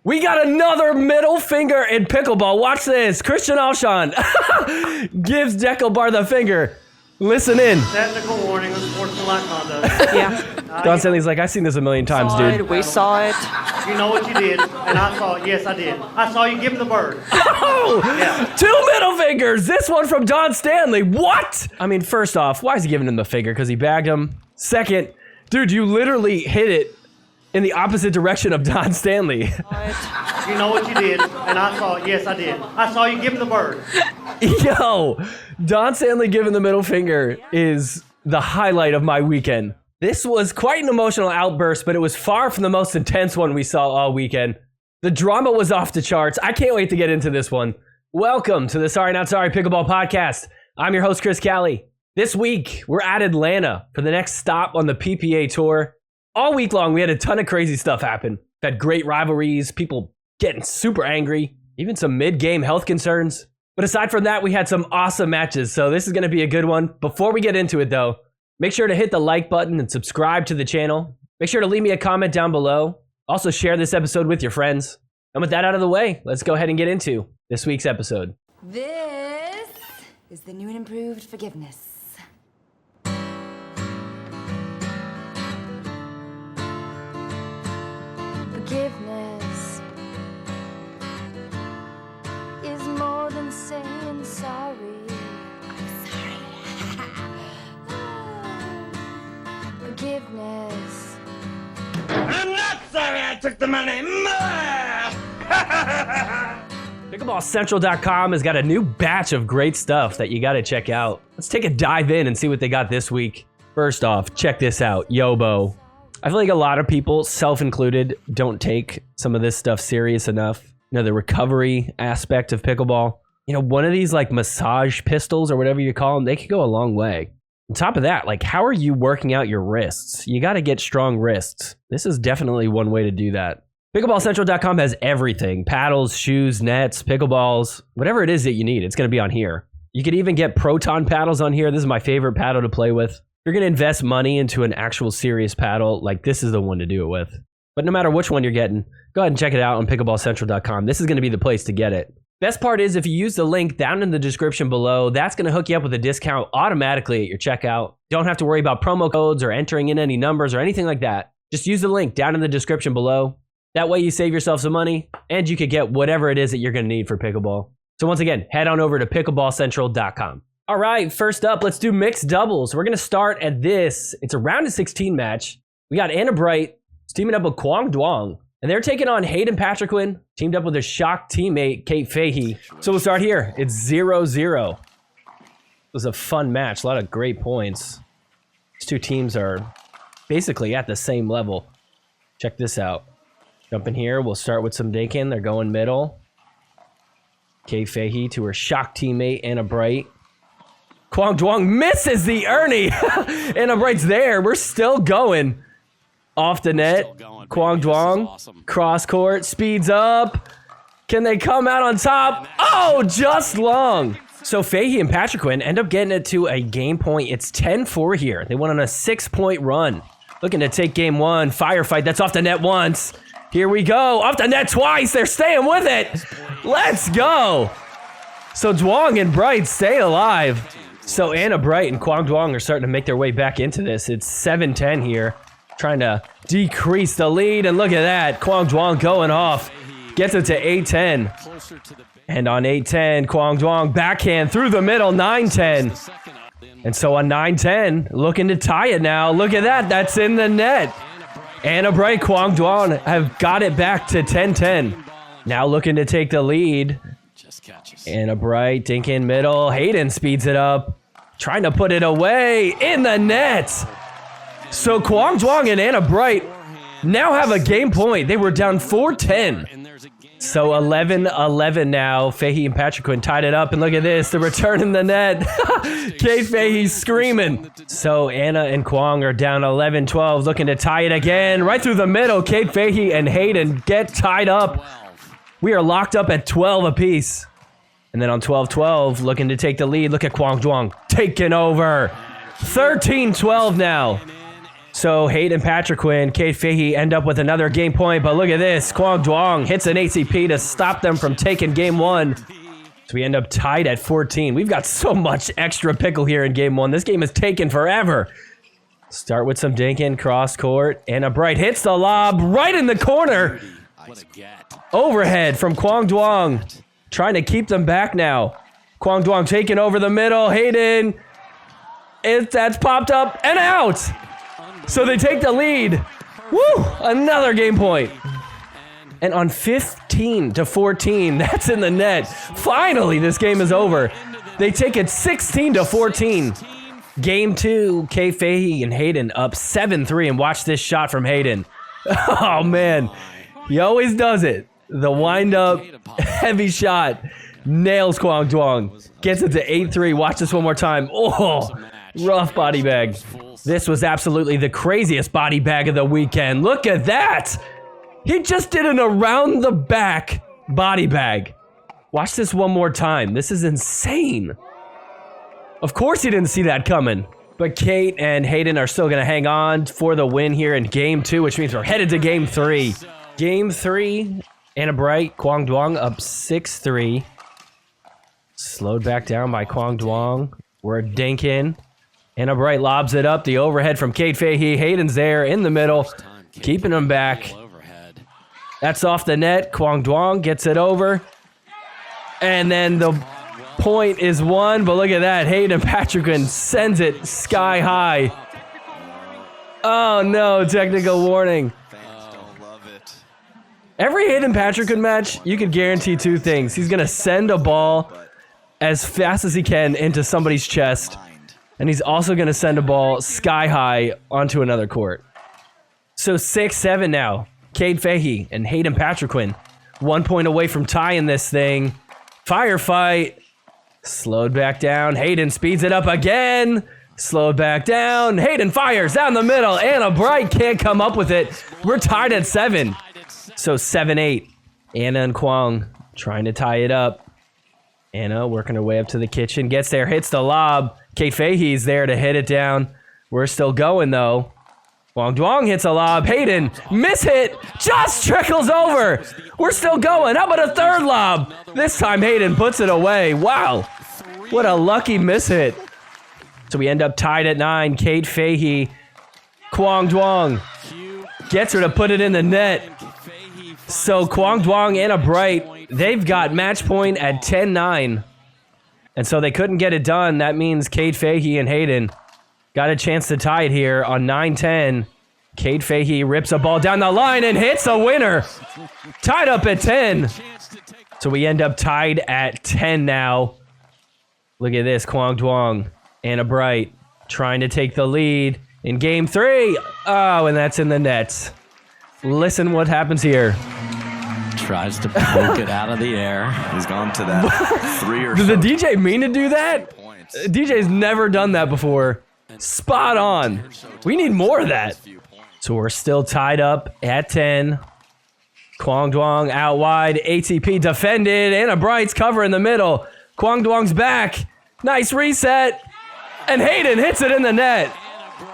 We got another middle finger in pickleball. Watch this. Christian Alshon gives Deckelbar the finger. Listen in. Technical warning of sportsmanlike conduct. Yeah. Don Stanley's like, I've seen this a million times, dude. We saw it. You know what you did, and I saw it. Yes, I did. I saw you give him the bird. Oh, Yeah. 2 middle fingers. This one from Don Stanley. What? I mean, first off, why is he giving him the finger? Because he bagged him. Second, dude, you literally hit it in the opposite direction of Don Stanley. You know what you did, and I saw it. Yes, I did. I saw you give him the bird. Yo, Don Stanley giving the middle finger is the highlight of my weekend. This was quite an emotional outburst, but it was far from the most intense one we saw all weekend. The drama was off the charts. I can't wait to get into this one. Welcome to the Sorry Not Sorry Pickleball Podcast. I'm your host, Chris Cali. This week, we're at Atlanta for the next stop on the PPA Tour. All week long, we had a ton of crazy stuff happen. We had great rivalries, people getting super angry, even some mid-game health concerns. But aside from that, we had some awesome matches, so this is going to be a good one. Before we get into it, though, make sure to hit the like button and subscribe to the channel. Make sure to leave me a comment down below. Also, share this episode with your friends. And with that out of the way, let's go ahead and get into this week's episode. This is the new and improved forgiveness. Forgiveness is more than saying sorry. I'm sorry. Forgiveness. I'm not sorry I took the money. PickleballCentral.com has got a new batch of great stuff that you got to check out. Let's take a dive in and see what they got this week. First off, check this out, Yobo. I feel like a lot of people, self-included, don't take some of this stuff serious enough. You know, the recovery aspect of pickleball. You know, one of these like massage pistols or whatever you call them, they could go a long way. On top of that, like, how are you working out your wrists? You got to get strong wrists. This is definitely one way to do that. PickleballCentral.com has everything. Paddles, shoes, nets, pickleballs, whatever it is that you need, it's going to be on here. You could even get Proton paddles on here. This is my favorite paddle to play with. If you're going to invest money into an actual serious paddle, like, this is the one to do it with. But no matter which one you're getting, go ahead and check it out on PickleballCentral.com. This is going to be the place to get it. Best part is if you use the link down in the description below, that's going to hook you up with a discount automatically at your checkout. Don't have to worry about promo codes or entering in any numbers or anything like that. Just use the link down in the description below. That way you save yourself some money and you could get whatever it is that you're going to need for pickleball. So once again, head on over to PickleballCentral.com. All right, first up, let's do mixed doubles. We're going to start at this. It's a round of 16 match. We got Anna Bright teaming up with Quang Duong. And they're taking on Hayden Patriquin, teamed up with his shock teammate, Kate Fahey. So we'll start here. It's 0-0. It was a fun match. A lot of great points. These two teams are basically at the same level. Check this out. Jump in here. We'll start with some Dakin. They're going middle. Kate Fahey to her shock teammate, Anna Bright. Quang Duong misses the Ernie. Anna Bright's there. We're still going. Off the net. Quang Duong. Awesome. Cross court. Speeds up. Can they come out on top? Oh, just long. So Fahey and Patriquin end up getting it to a game point. It's 10-4 here. They went on a 6-point run. Looking to take game one. Firefight. That's off the net once. Here we go. Off the net twice. They're staying with it. Let's go. So Duong and Bright stay alive. So Anna Bright and Quang Duong are starting to make their way back into this. It's 7-10 here. Trying to decrease the lead. And look at that. Quang Duong going off. Gets it to 8-10. And on 8-10, Quang Duong backhand through the middle. 9-10. And so on 9-10, looking to tie it now. Look at that. That's in the net. Anna Bright, Quang Duong have got it back to 10-10. Now looking to take the lead. Anna Bright, dink in middle. Hayden speeds it up. Trying to put it away in the net. So Quang Duong and Anna Bright now have a game point. They were down 4-10. So 11-11 now. Fahey and Patriquin tied it up. And look at this. The return in the net. Kate Fahey screaming. So Anna and Quang are down 11-12. Looking to tie it again. Right through the middle. Kate Fahey and Hayden get tied up. We are locked up at 12 apiece. And then on 12-12, looking to take the lead. Look at Quang Duong taking over. 13-12 now. So Hayden Patriquin, Kate Fahey end up with another game point, but look at this. Quang Duong hits an ACP to stop them from taking game 1. So we end up tied at 14. We've got so much extra pickle here in game 1. This game is taking forever. Start with some dinking, cross court. Anna Bright hits the lob right in the corner. Overhead from Quang Duong. Trying to keep them back now. Quang Duong taking over the middle. Hayden. That's popped up and out. So they take the lead. Woo! Another game point. And on 15-14, that's in the net. Finally, this game is over. They take it 16-14. Game 2, Kay Fahey and Hayden up 7-3. And watch this shot from Hayden. Oh, man. He always does it. The wind-up, heavy shot. Nails Quang Duong. Gets it to 8-3. Watch this one more time. Oh, rough body bag. This was absolutely the craziest body bag of the weekend. Look at that. He just did an around the back body bag. Watch this one more time. This is insane. Of course he didn't see that coming. But Kate and Hayden are still going to hang on for the win here in game 2, which means we're headed to game 3. Game 3, Anna Bright, Quang Duong up 6-3. Slowed back down by Quang Duong. We're dinking. Anna Bright lobs it up. The overhead from Kate Fahey. Hayden's there in the middle, keeping him back. That's off the net. Quang Duong gets it over. And then the point is won. But look at that. Hayden Patriquin sends it sky high. Oh, no. Technical warning. Every Hayden Patriquin match, you can guarantee 2 things. He's going to send a ball as fast as he can into somebody's chest. And he's also going to send a ball sky high onto another court. So 6-7 now. Kate Fahey and Hayden Patriquin. 1 point away from tying this thing. Firefight. Slowed back down. Hayden speeds it up again. Slowed back down. Hayden fires down the middle. Anna Bright can't come up with it. We're tied at 7. So 7-8. Anna and Quang trying to tie it up. Anna working her way up to the kitchen. Gets there. Hits the lob. Kate Fahey's there to hit it down. We're still going, though. Quang Duong hits a lob. Hayden, miss hit, just trickles over. We're still going. How about a third lob? This time Hayden puts it away. Wow, what a lucky miss hit. So we end up tied at 9. Kate Fahey, Quang Duong gets her to put it in the net. So Quang Duong and a Bright, they've got match point at 10-9. And so they couldn't get it done. That means Kate Fahey and Hayden got a chance to tie it here on 9-10. Kate Fahey rips a ball down the line and hits a winner. Tied up at 10. So we end up tied at 10 now. Look at this. Quang Duong, Anna Bright trying to take the lead in game 3. Oh, and that's in the nets. Listen what happens here. Tries to poke it out of the air. He's gone to that 3 or Did so the DJ mean to do that? DJ's never done that before. Spot on. We need more of that. So we're still tied up at 10. Quang Duong out wide. ATP defended. Anna Bright's cover in the middle. Quang Duong's back. Nice reset. And Hayden hits it in the net.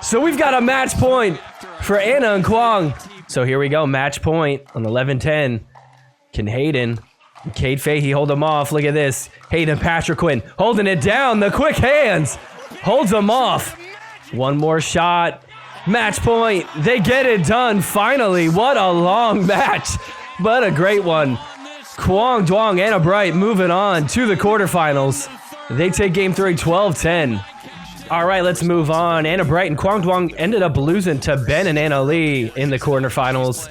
So we've got a match point for Anna and Quang. So here we go. Match point on 11-10. Can Hayden and Kate Fahey hold them off? Look at this. Hayden Patriquin holding it down. The quick hands holds them off. One more shot. Match point. They get it done finally. What a long match, but a great one. Quang Duong, Anna Bright moving on to the quarterfinals. They take game 3 12-10. All right, let's move on. Anna Bright and Quang Duong ended up losing to Ben and Anna Leigh in the quarterfinals.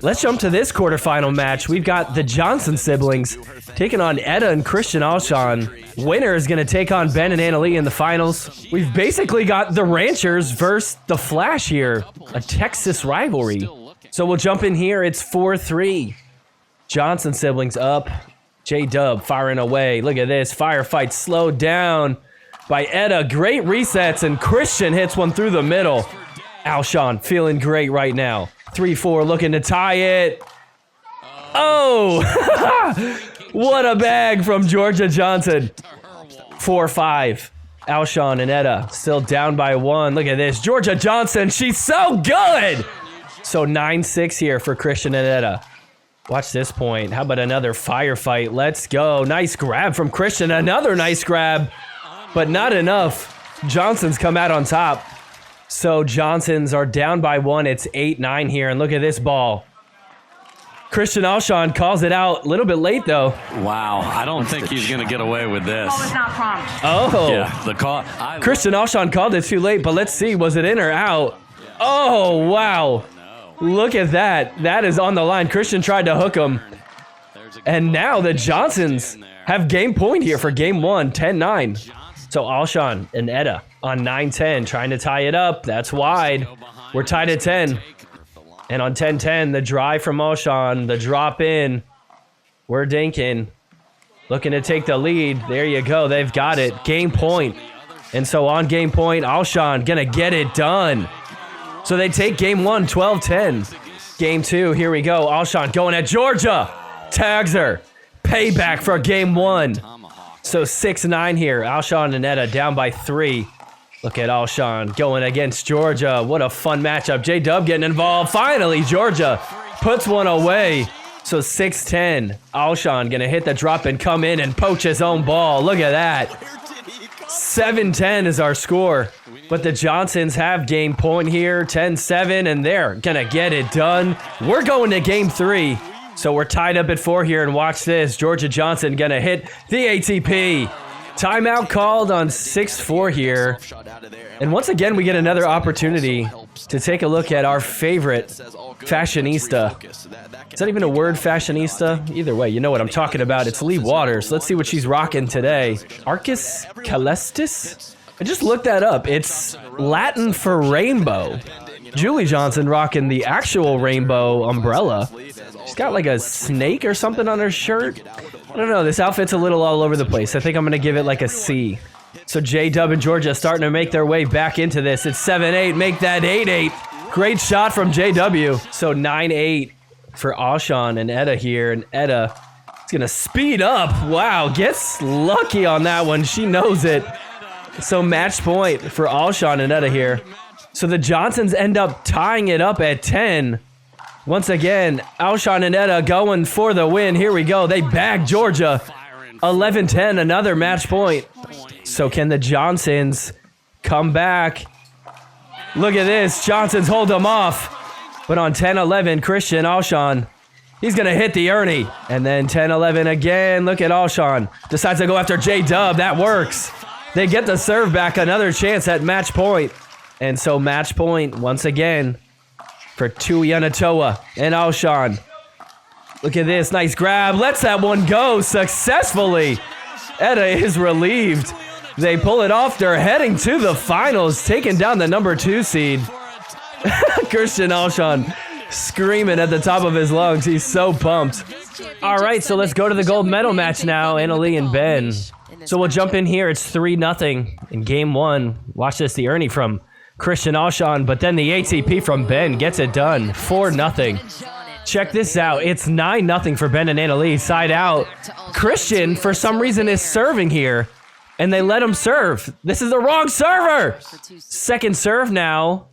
Let's jump to this quarterfinal match. We've got the Johnson siblings taking on Etta and Christian Alshon. Winner is going to take on Ben and Anna Leigh in the finals. We've basically got the Ranchers versus the Flash here, a Texas rivalry. So we'll jump in here. It's 4-3. Johnson siblings up. J-Dub firing away. Look at this. Firefight slowed down by Etta. Great resets, and Christian hits one through the middle. Alshon feeling great right now. 3-4 looking to tie it. Oh! What a bag from Georgia Johnson. 4-5. Alshon and Etta still down by 1. Look at this. Georgia Johnson, she's so good. So 9-6 here for Christian and Etta. Watch this point. How about another firefight? Let's go. Nice grab from Christian. Another nice grab, but not enough. Johnson's come out on top. So Johnsons are down by 1. It's 8-9 here. And look at this ball. Christian Alshon calls it out a little bit late, though. Wow, I don't think he's going to get away with this. Oh. Yeah, the call. Christian Alshon called it too late, but let's see. Was it in or out? Oh, wow. Look at that. That is on the line. Christian tried to hook him. And now the Johnsons have game point here for game 1, 10-9. So Alshon and Etta on 9-10, trying to tie it up. That's wide. We're tied at 10. And on 10-10, the drive from Alshon, the drop in. We're dinking. Looking to take the lead. There you go. They've got it. Game point. And so on game point, Alshon gonna get it done. So they take game 1, 12-10. Game 2, here we go. Alshon going at Georgia. Tags her. Payback for game 1. So 6-9 here. Alshon and Etta down by 3. Look at Alshon going against Georgia. What a fun matchup. J-Dub getting involved. Finally, Georgia puts one away. So 6-10. Alshon going to hit the drop and come in and poach his own ball. Look at that. 7-10 is our score. But the Johnsons have game point here. 10-7, and they're going to get it done. We're going to game 3. So we're tied up at 4 here, and watch this. Georgia Johnson going to hit the ATP. Timeout called on 6-4 here. And once again, we get another opportunity to take a look at our favorite fashionista. Is that even a word, fashionista? Either way, you know what I'm talking about. It's Leigh Waters. Let's see what she's rocking today. Arcus Calestis? I just looked that up. It's Latin for rainbow. Julie Johnson rocking the actual rainbow umbrella. She's got like a snake or something on her shirt. I don't know. This outfit's a little all over the place. I think I'm going to give it like a C. So J-Dub and Georgia starting to make their way back into this. It's 7-8. Make that 8-8. Great shot from JW. So 9-8 for Alshon and Etta here. And Etta is going to speed up. Wow. Gets lucky on that one. She knows it. So match point for Alshon and Etta here. So the Johnsons end up tying it up at 10. Once again, Alshon and Etta going for the win. Here we go. They bag Georgia. 11-10, another match point. So can the Johnsons come back? Look at this. Johnsons hold them off. But on 10-11, Christian Alshon, he's going to hit the Ernie. And then 10-11 again. Look at Alshon. Decides to go after J-Dub. That works. They get the serve back. Another chance at match point. And so match point once again for Tuianatoa and Alshon. Look at this. Nice grab. Lets that one go successfully. Etta is relieved. They pull it off. They're heading to the finals, taking down the number 2 seed. Christian Alshon screaming at the top of his lungs. He's so pumped. All right, so let's go to the gold medal match now. Leigh and Ben. So we'll jump in here. It's 3-0 in game 1. Watch this. The Ernie from Christian Alshon, but then the ATP from Ben gets it done. 4-0. Check this out. It's 9-0 for Ben and Leigh. Side out. Christian, for some reason, is serving here, and they let him serve. This is the wrong server. Second serve now,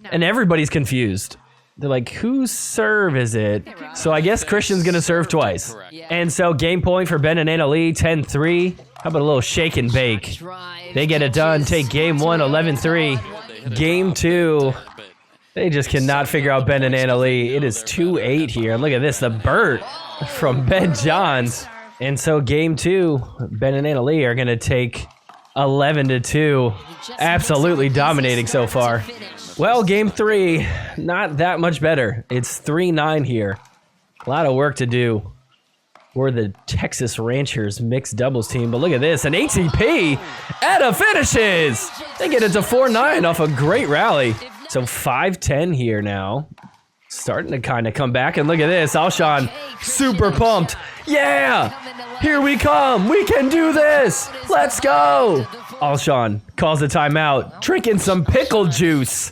and everybody's confused. They're like, whose serve is it? So I guess Christian's going to serve twice. And so game point for Ben and Leigh, 10-3. How about a little shake and bake? They get it done. Take game 1, 11-3. Game 2. They just cannot figure out Ben and Leigh. It is 2-8 here. Look at this. The Burt from Ben Johns. And so game 2, Ben and Leigh are going to take 11-2. Absolutely dominating so far. Well, game 3, not that much better. It's 3-9 here. A lot of work to do. We're the Texas Ranchers mixed doubles team, but look at this. An ATP. Etta finishes. They get it to 4-9 off a great rally. So 5-10 here now. Starting to kind of come back, and look at this. Alshon super pumped. Yeah! Here we come. We can do this. Let's go. Alshon calls a timeout. Drinking some pickle juice.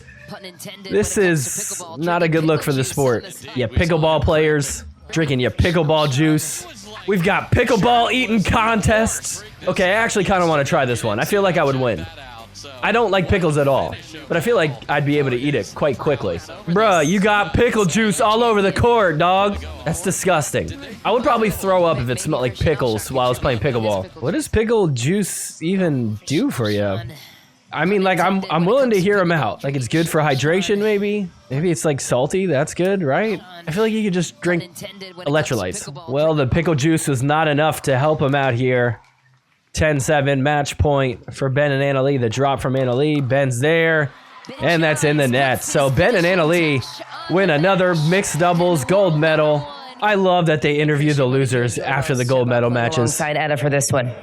This is not a good look for the sport. Yeah, pickleball players drinking your pickleball juice. We've got pickleball eating contests. Okay, I actually kind of want to try this one. I feel like I would win. I don't like pickles at all, but I feel like I'd be able to eat it quite quickly. Bruh, you got pickle juice all over the court, dog. That's disgusting. I would probably throw up if it smelled like pickles while I was playing pickleball. What does pickle juice even do for you? I mean, like, I'm willing to hear him out. Like, it's good for hydration, maybe? Maybe it's, like, salty. That's good, right? I feel like you could just drink electrolytes. Well, the pickle juice was not enough to help him out here. 10-7 match point for Ben and Anna Leigh. The drop from Anna Leigh. Ben's there, and that's in the net. So Ben and Anna Leigh win another mixed doubles gold medal. I love that they interview the losers after the gold medal matches. Alongside Etta for this one.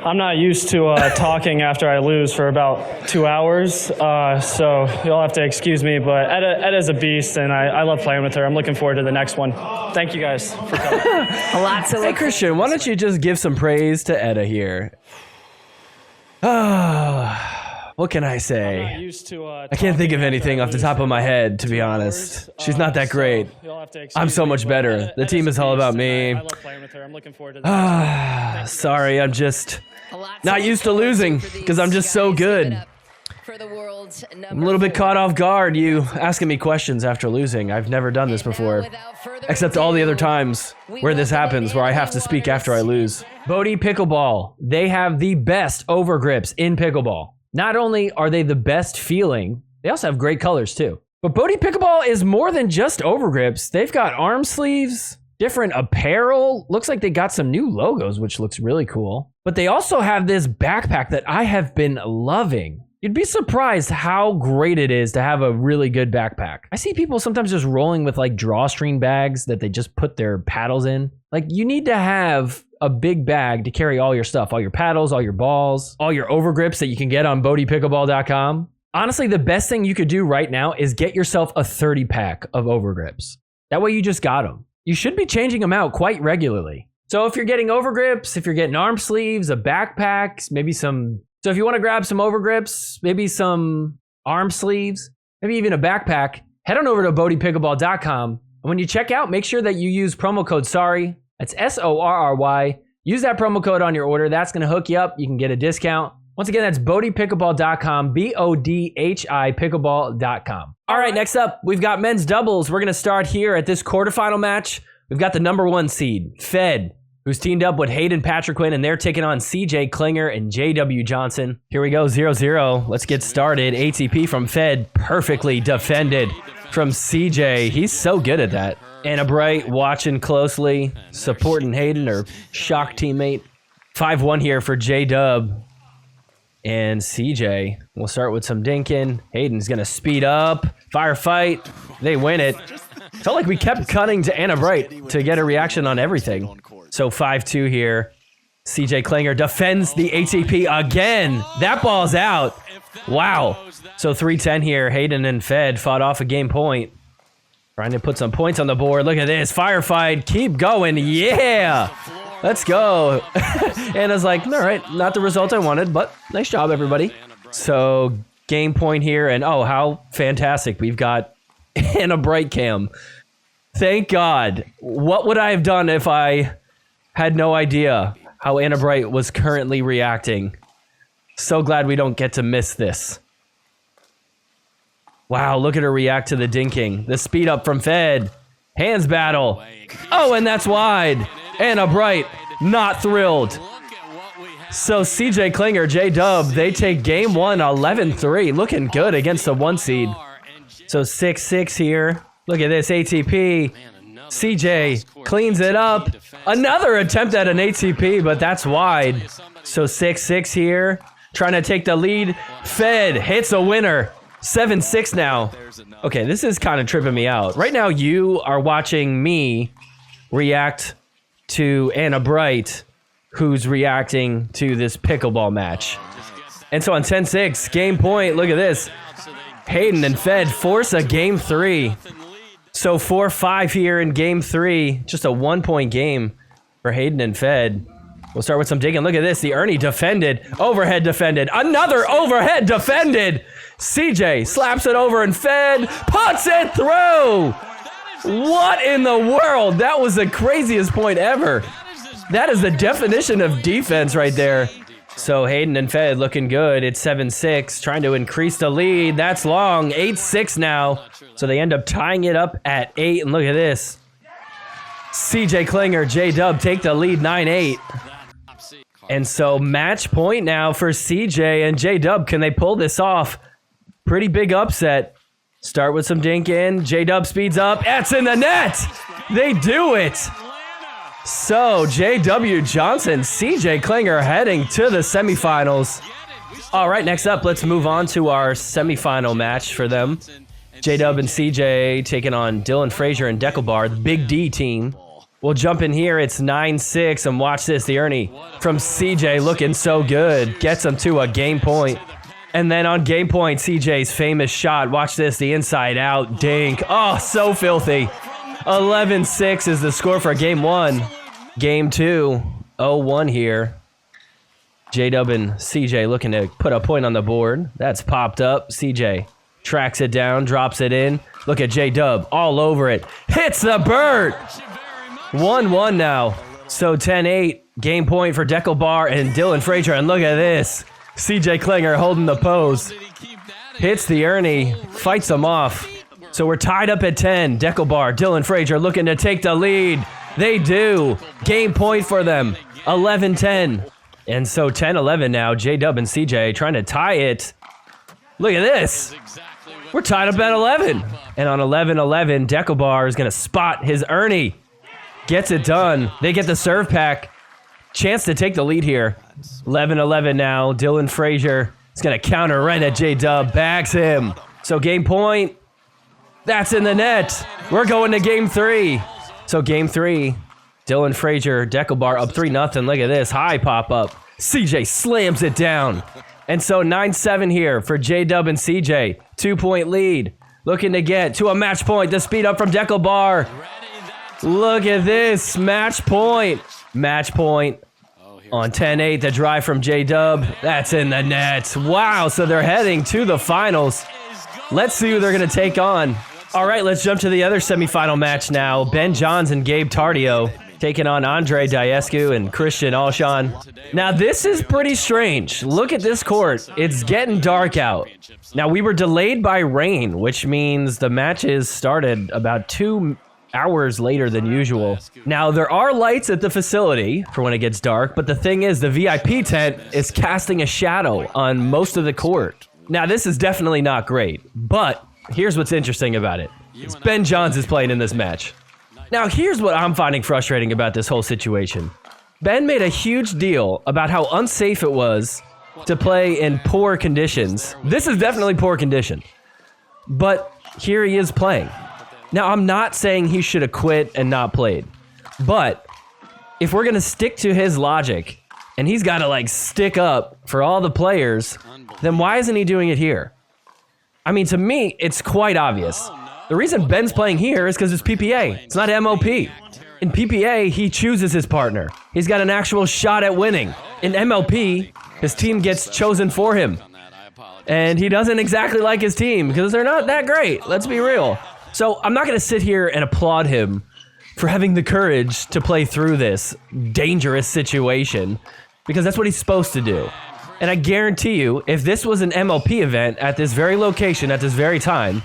I'm not used to talking after I lose for about 2 hours, so you'll have to excuse me, but Etta's a beast, and I love playing with her. I'm looking forward to the next one. Thank you guys for coming. Hey, Christian, why don't you just give some praise to Etta here? What can I say? I can't think of anything off the top of my head, to be honest. She's not that great. I'm so much better. The team is all about me. Sorry, I'm just not used to losing because I'm just so good. I'm a little bit caught off guard, you asking me questions after losing. I've never done this before, except all the other times where this happens, where I have to speak after I lose. Bodie Pickleball, they have the best overgrips in pickleball. Not only are they the best feeling, they also have great colors too. But Bodie Pickleball is more than just overgrips. They've got arm sleeves, different apparel. Looks like they got some new logos, which looks really cool. But they also have this backpack that I have been loving. You'd be surprised how great it is to have a really good backpack. I see people sometimes just rolling with like drawstring bags that they just put their paddles in. Like, you need to have a big bag to carry all your stuff, all your paddles, all your balls, all your overgrips that you can get on BodiePickleball.com. Honestly, the best thing you could do right now is get yourself a 30 pack of overgrips. That way you just got them. You should be changing them out quite regularly. So if you're getting overgrips, if you're getting arm sleeves, a backpack, maybe some... So if you want to grab some overgrips, maybe some arm sleeves, maybe even a backpack, head on over to BodiePickleball.com. And when you check out, make sure that you use promo code SORRY. That's SORRY. Use that promo code on your order. That's going to hook you up. You can get a discount. Once again, that's BodiePickleball.com, BODHI Pickleball.com. All right, next up, we've got men's doubles. We're going to start here at this quarterfinal match. We've got the number 1 seed, Fed, who's teamed up with Hayden Patriquin, and they're taking on CJ Klinger and JW Johnson. Here we go, 0-0. Let's get started. ATP from Fed, perfectly defended from CJ. He's so good at that. Anna Bright watching closely, supporting Hayden, her shock teammate. 5-1 here for J-Dub and CJ. We'll start with some dinking. Hayden's going to speed up. Firefight. They win it. Felt like we kept cutting to Anna Bright to get a reaction on everything. So 5-2 here. CJ Klinger defends the ATP again. That ball's out. Wow. So 3-10 here. Hayden and Fed fought off a game point. Trying to put some points on the board. Look at this. Firefight. Keep going. Yeah. Let's go. Anna's like, all right, not the result I wanted, but nice job, everybody. So game point here. And oh, how fantastic. We've got Anna Bright cam. Thank God. What would I have done if I had no idea how Anna Bright was currently reacting? So glad we don't get to miss this. Wow, look at her react to the dinking. The speed up from Fed. Hands battle. Oh, and that's wide. Anna Bright, not thrilled. So CJ Klinger, J-Dub, they take game 1, 11-3. Looking good against the 1 seed. So 6-6 here. Look at this, ATP. CJ cleans it up. Another attempt at an ATP, but that's wide. So 6-6 here. Trying to take the lead. Fed hits a winner. 7-6 now. Okay, this is kind of tripping me out. Right now, you are watching me react to Anna Bright, who's reacting to this pickleball match. And so on 10-6, game point, look at this. Hayden and Fed force a game 3. So 4-5 here in game 3. Just a 1-point game for Hayden and Fed. We'll start with some digging. Look at this. The Ernie defended. Overhead defended. Another overhead defended. CJ slaps it over and Fed puts it through. What in the world? That was the craziest point ever. That is the definition of defense right there. So Hayden and Fed looking good. It's 7-6, trying to increase the lead. That's long. 8-6 now. So they end up tying it up at 8. And look at this. CJ Klinger JW take the lead 9-8. And so match point now for CJ and JW. Can they pull this off? Pretty big upset. Start with some dink in. JW speeds up. It's in the net. They do it. So JW Johnson, CJ Klinger heading to the semifinals. All right, next up, let's move on to our semifinal match for them. JW and CJ taking on Dylan Frazier and Deckelbar, the Big D team. We'll jump in here. It's 9-6, and watch this. The Ernie from CJ looking so good. Gets him to a game point. And then on game point, CJ's famous shot. Watch this, the inside out dink. Oh, so filthy. 11-6 is the score for game one. Game two, 0-1 here. JW and CJ looking to put a point on the board. That's popped up. CJ tracks it down, drops it in. Look at JW all over it. Hits the bird. 1-1 now. So 10-8. Game point for Deckelbar and Dylan Frazier. And look at this. CJ Klinger holding the pose. Hits the Ernie. Fights them off. So we're tied up at 10. Deckelbar, Dylan Frazier looking to take the lead. They do. Game point for them. 11-10. And so 10-11 now. JW and CJ trying to tie it. Look at this. We're tied up at 11. And on 11-11, Deckelbar is going to spot his Ernie. Gets it done. They get the serve pack. Chance to take the lead here. 11-11 now. Dylan Frazier is going to counter right at JW. Bags him. So game point. That's in the net. We're going to game three. So game three, Dylan Frazier, Deckelbar up 3-0. Look at this. High pop-up. CJ slams it down. And so 9-7 here for JW and CJ. 2-point lead. Looking to get to a match point. The speed up from Deckelbar. Look at this. Match point. Match point. On 10-8, the drive from JW. That's in the net. Wow, so they're heading to the finals. Let's see who they're going to take on. All right, let's jump to the other semifinal match now. Ben Johns and Gabe Tardio taking on Andre Diescu and Christian Alshon. Now, this is pretty strange. Look at this court. It's getting dark out. Now, we were delayed by rain, which means the matches started about 2 hours later than usual. Now, there are lights at the facility for when it gets dark, but the thing is, the VIP tent is casting a shadow on most of the court. Now, this is definitely not great, but here's what's interesting about it. It's Ben Johns is playing in this match. Now, here's what I'm finding frustrating about this whole situation. Ben made a huge deal about how unsafe it was to play in poor conditions. This is definitely poor condition, but here he is playing. Now, I'm not saying he should have quit and not played, but if we're going to stick to his logic and he's got to like stick up for all the players, then why isn't he doing it here? I mean, to me, it's quite obvious. The reason Ben's playing here is because it's PPA. It's not MOP. In PPA, he chooses his partner. He's got an actual shot at winning. In MLP, his team gets chosen for him. And he doesn't exactly like his team because they're not that great. Let's be real. So I'm not going to sit here and applaud him for having the courage to play through this dangerous situation because that's what he's supposed to do. And I guarantee you, if this was an MLP event at this very location at this very time,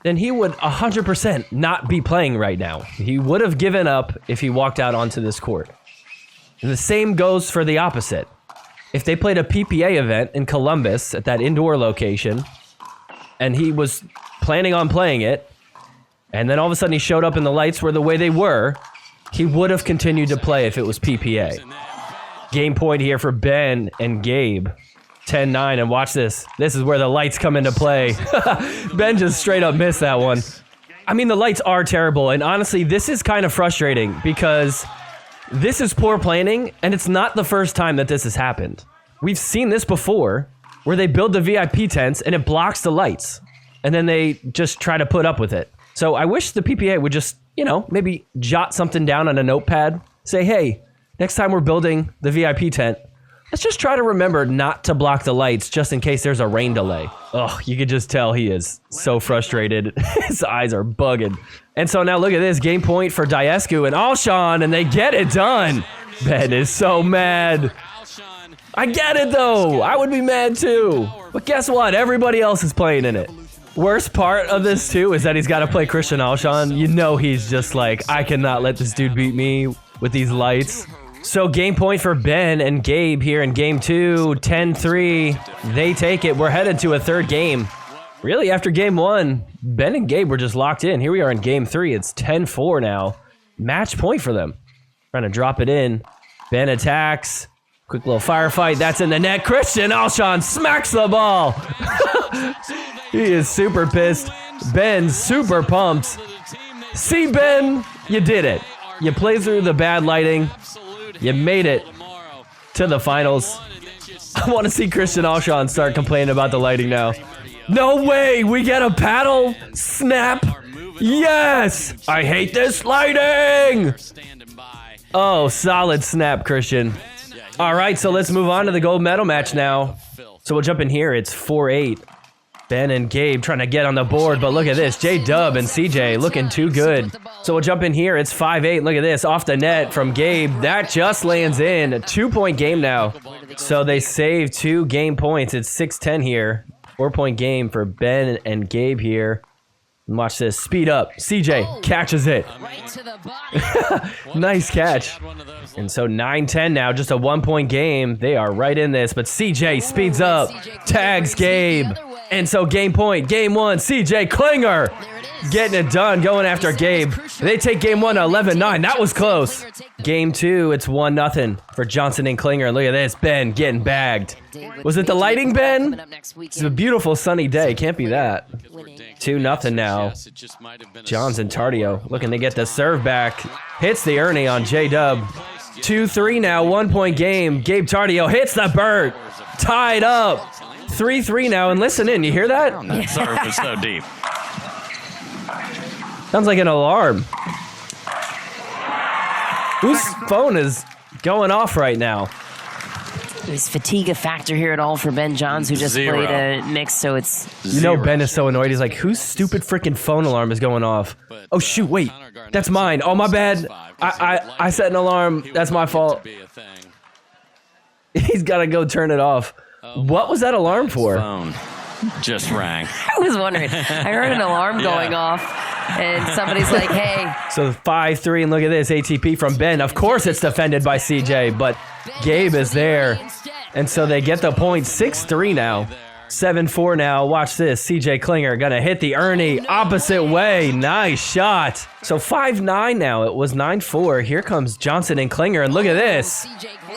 then he would 100% not be playing right now. He would have given up if he walked out onto this court. And the same goes for the opposite. If they played a PPA event in Columbus at that indoor location, and he was planning on playing it, and then all of a sudden he showed up and the lights were the way they were, he would have continued to play if it was PPA. Game point here for Ben and Gabe. 10-9, and watch this. This is where the lights come into play. Ben just straight up missed that one. I mean, the lights are terrible, and honestly, this is kind of frustrating because this is poor planning, and it's not the first time that this has happened. We've seen this before, where they build the VIP tents, and it blocks the lights, and then they just try to put up with it. So I wish the PPA would just, maybe jot something down on a notepad. Say, hey, next time we're building the VIP tent, Let's just try to remember not to block the lights just in case there's a rain delay. Oh, you could just tell he is so frustrated. His eyes are bugging. And so now look at this. Game point for Diescu and Alshon, and they get it done. Ben is so mad. I get it, though. I would be mad, too. But guess what? Everybody else is playing in it. Worst part of this, too, is that he's got to play Christian Alshon. You know he's just like, I cannot let this dude beat me with these lights. So game point for Ben and Gabe here in game 2, 10-3. They take it. We're headed to a third game. Really, after game 1, Ben and Gabe were just locked in. Here we are in game 3. It's 10-4 now. Match point for them. Trying to drop it in. Ben attacks. Quick little firefight. That's in the net. Christian Alshon smacks the ball. He is super pissed. Ben's super pumped. See, Ben, you did it. You played through the bad lighting. You made it to the finals. I want to see Christian Alshon start complaining about the lighting now. No way! We get a paddle! Snap! Yes! I hate this lighting! Oh, solid snap, Christian. All right, so let's move on to the gold medal match now. So we'll jump in here. It's 4-8. Ben and Gabe trying to get on the board, but look at this. J-Dub and CJ looking too good. So we'll jump in here. It's 5-8. Look at this. Off the net from Gabe. That just lands in. A 2-point game now. So they save 2 game points. It's 6-10 here. 4-point game for Ben and Gabe here. And watch this. Speed up. CJ catches it. Nice catch. And so 9-10 now. Just a 1-point game. They are right in this. But CJ speeds up. Tags Gabe. And so game point, game 1, CJ Klinger getting it done, going after Gabe. They take game 1 to 11-9. That was close. Game 2, it's 1-0 for Johnson and Klinger. Look at this, Ben getting bagged. Was it the lighting, Ben? It's a beautiful sunny day. Can't be that. 2-0 now. Johnson Tardio looking to get the serve back. Hits the Ernie on J-Dub. 2-3 now, 1-point game. Gabe Tardio hits the bird. Tied up. 3-3 now, and listen in. You hear that? That serve was so deep. Sounds like an alarm. Whose phone is going off right now? Is fatigue a factor here at all for Ben Johns, who just played a mix, so it's... You know Ben is so annoyed. He's like, whose stupid freaking phone alarm is going off? Oh, shoot, wait. That's mine. Oh, my bad. I set an alarm. That's my fault. He's got to go turn it off. What was that alarm for? Phone just rang. I was wondering. I heard an alarm going off, and somebody's like, hey. So 5-3, and look at this. ATP from Ben. Of course it's defended by CJ, but Gabe is there. And so they get the point. 6-3 now. 7-4 now. Watch this. CJ Klinger gonna hit the Ernie opposite way. Nice shot. So 5-9 now. It was 9-4. Here comes Johnson and Klinger, and look at this.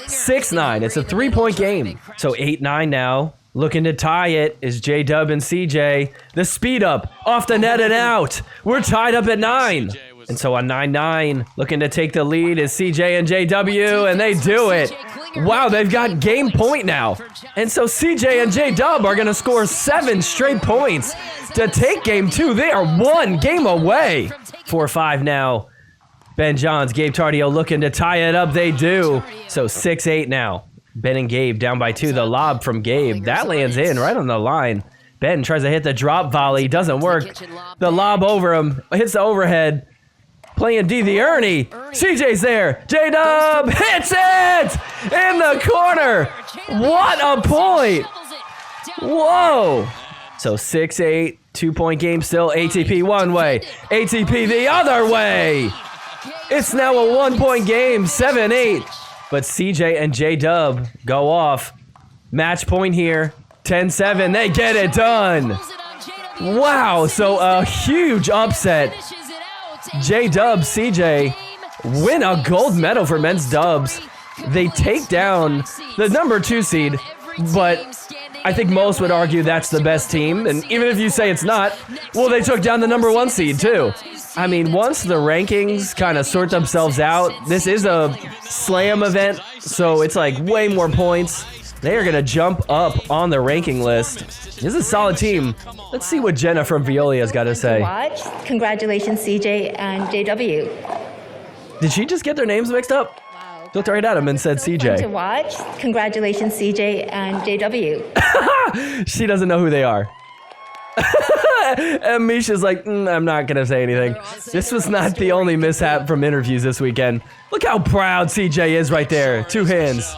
6-9. It's a 3-point game. So 8-9 now. Looking to tie it is J-Dub and CJ. The speed up. Off the net and out. We're tied up at 9. And so on 9-9, looking to take the lead is CJ and JW, and they do it. Wow, they've got game point now. And so CJ and J-Dub are going to score 7 straight points to take game 2. They are 1 game away. 4-5 now. Ben Johns, Gabe Tardio looking to tie it up. They do. So 6-8 now. Ben and Gabe down by 2. The lob from Gabe. That lands in right on the line. Ben tries to hit the drop volley. Doesn't work. The lob over him. Hits the overhead. Playing D the Ernie. CJ's there. J-Dub hits it in the corner. What a point. Whoa. So 6-8. 2-point game still. ATP one way. ATP the other way. It's now a 1-point game. 7-8. But CJ and J-Dub go off. Match point here. 10-7. They get it done. Wow. So a huge upset. J-Dub, CJ win a gold medal for men's dubs. They take down the number 2 seed, but I think most would argue that's the best team. And even if you say it's not, well, they took down the number 1 seed too. I mean, once the rankings kind of sort themselves out, this is a slam event, so it's like way more points. They are going to jump up on the ranking list. This is a solid team. Let's see what Jenna from Veolia's got to say. Congratulations, CJ and JW. Did she just get their names mixed up? Wow. Looked right at him and said Fun to CJ. watch. Congratulations, CJ and JW. She doesn't know who they are. And Misha's like, I'm not going to say anything. This was not the only mishap from interviews this weekend. Look how proud CJ is right there. 2 hands.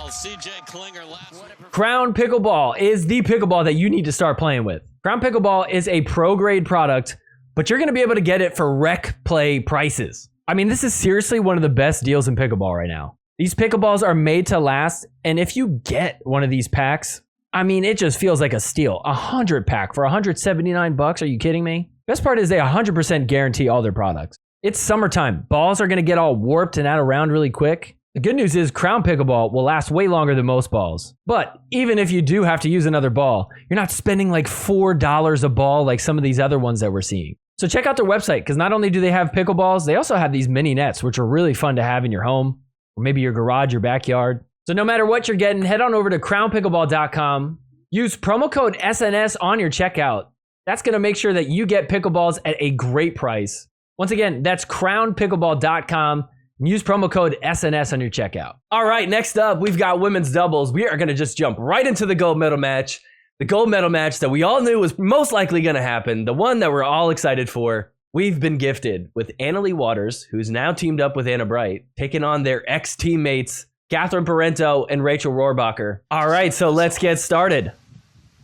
Crown Pickleball is the pickleball that you need to start playing with. Crown Pickleball is a pro-grade product, but you're going to be able to get it for rec play prices. I mean, this is seriously one of the best deals in pickleball right now. These pickleballs are made to last, and if you get one of these packs, I mean, it just feels like a steal. 100 pack for $179. Are you kidding me? Best part is they 100% guarantee all their products. It's summertime. Balls are going to get all warped and out of round really quick. The good news is Crown Pickleball will last way longer than most balls. But even if you do have to use another ball, you're not spending like $4 a ball like some of these other ones that we're seeing. So check out their website, because not only do they have pickleballs, they also have these mini nets, which are really fun to have in your home, or maybe your garage, your backyard. So no matter what you're getting, head on over to crownpickleball.com. Use promo code SNS on your checkout. That's going to make sure that you get pickleballs at a great price. Once again, that's crownpickleball.com. Use promo code SNS on your checkout. All right, next up, we've got women's doubles. We are going to just jump right into the gold medal match. The gold medal match that we all knew was most likely going to happen. The one that we're all excited for. We've been gifted with Anna Leigh Waters, who's now teamed up with Anna Bright, taking on their ex-teammates, Catherine Parento and Rachel Rohrbacher. All right, so let's get started.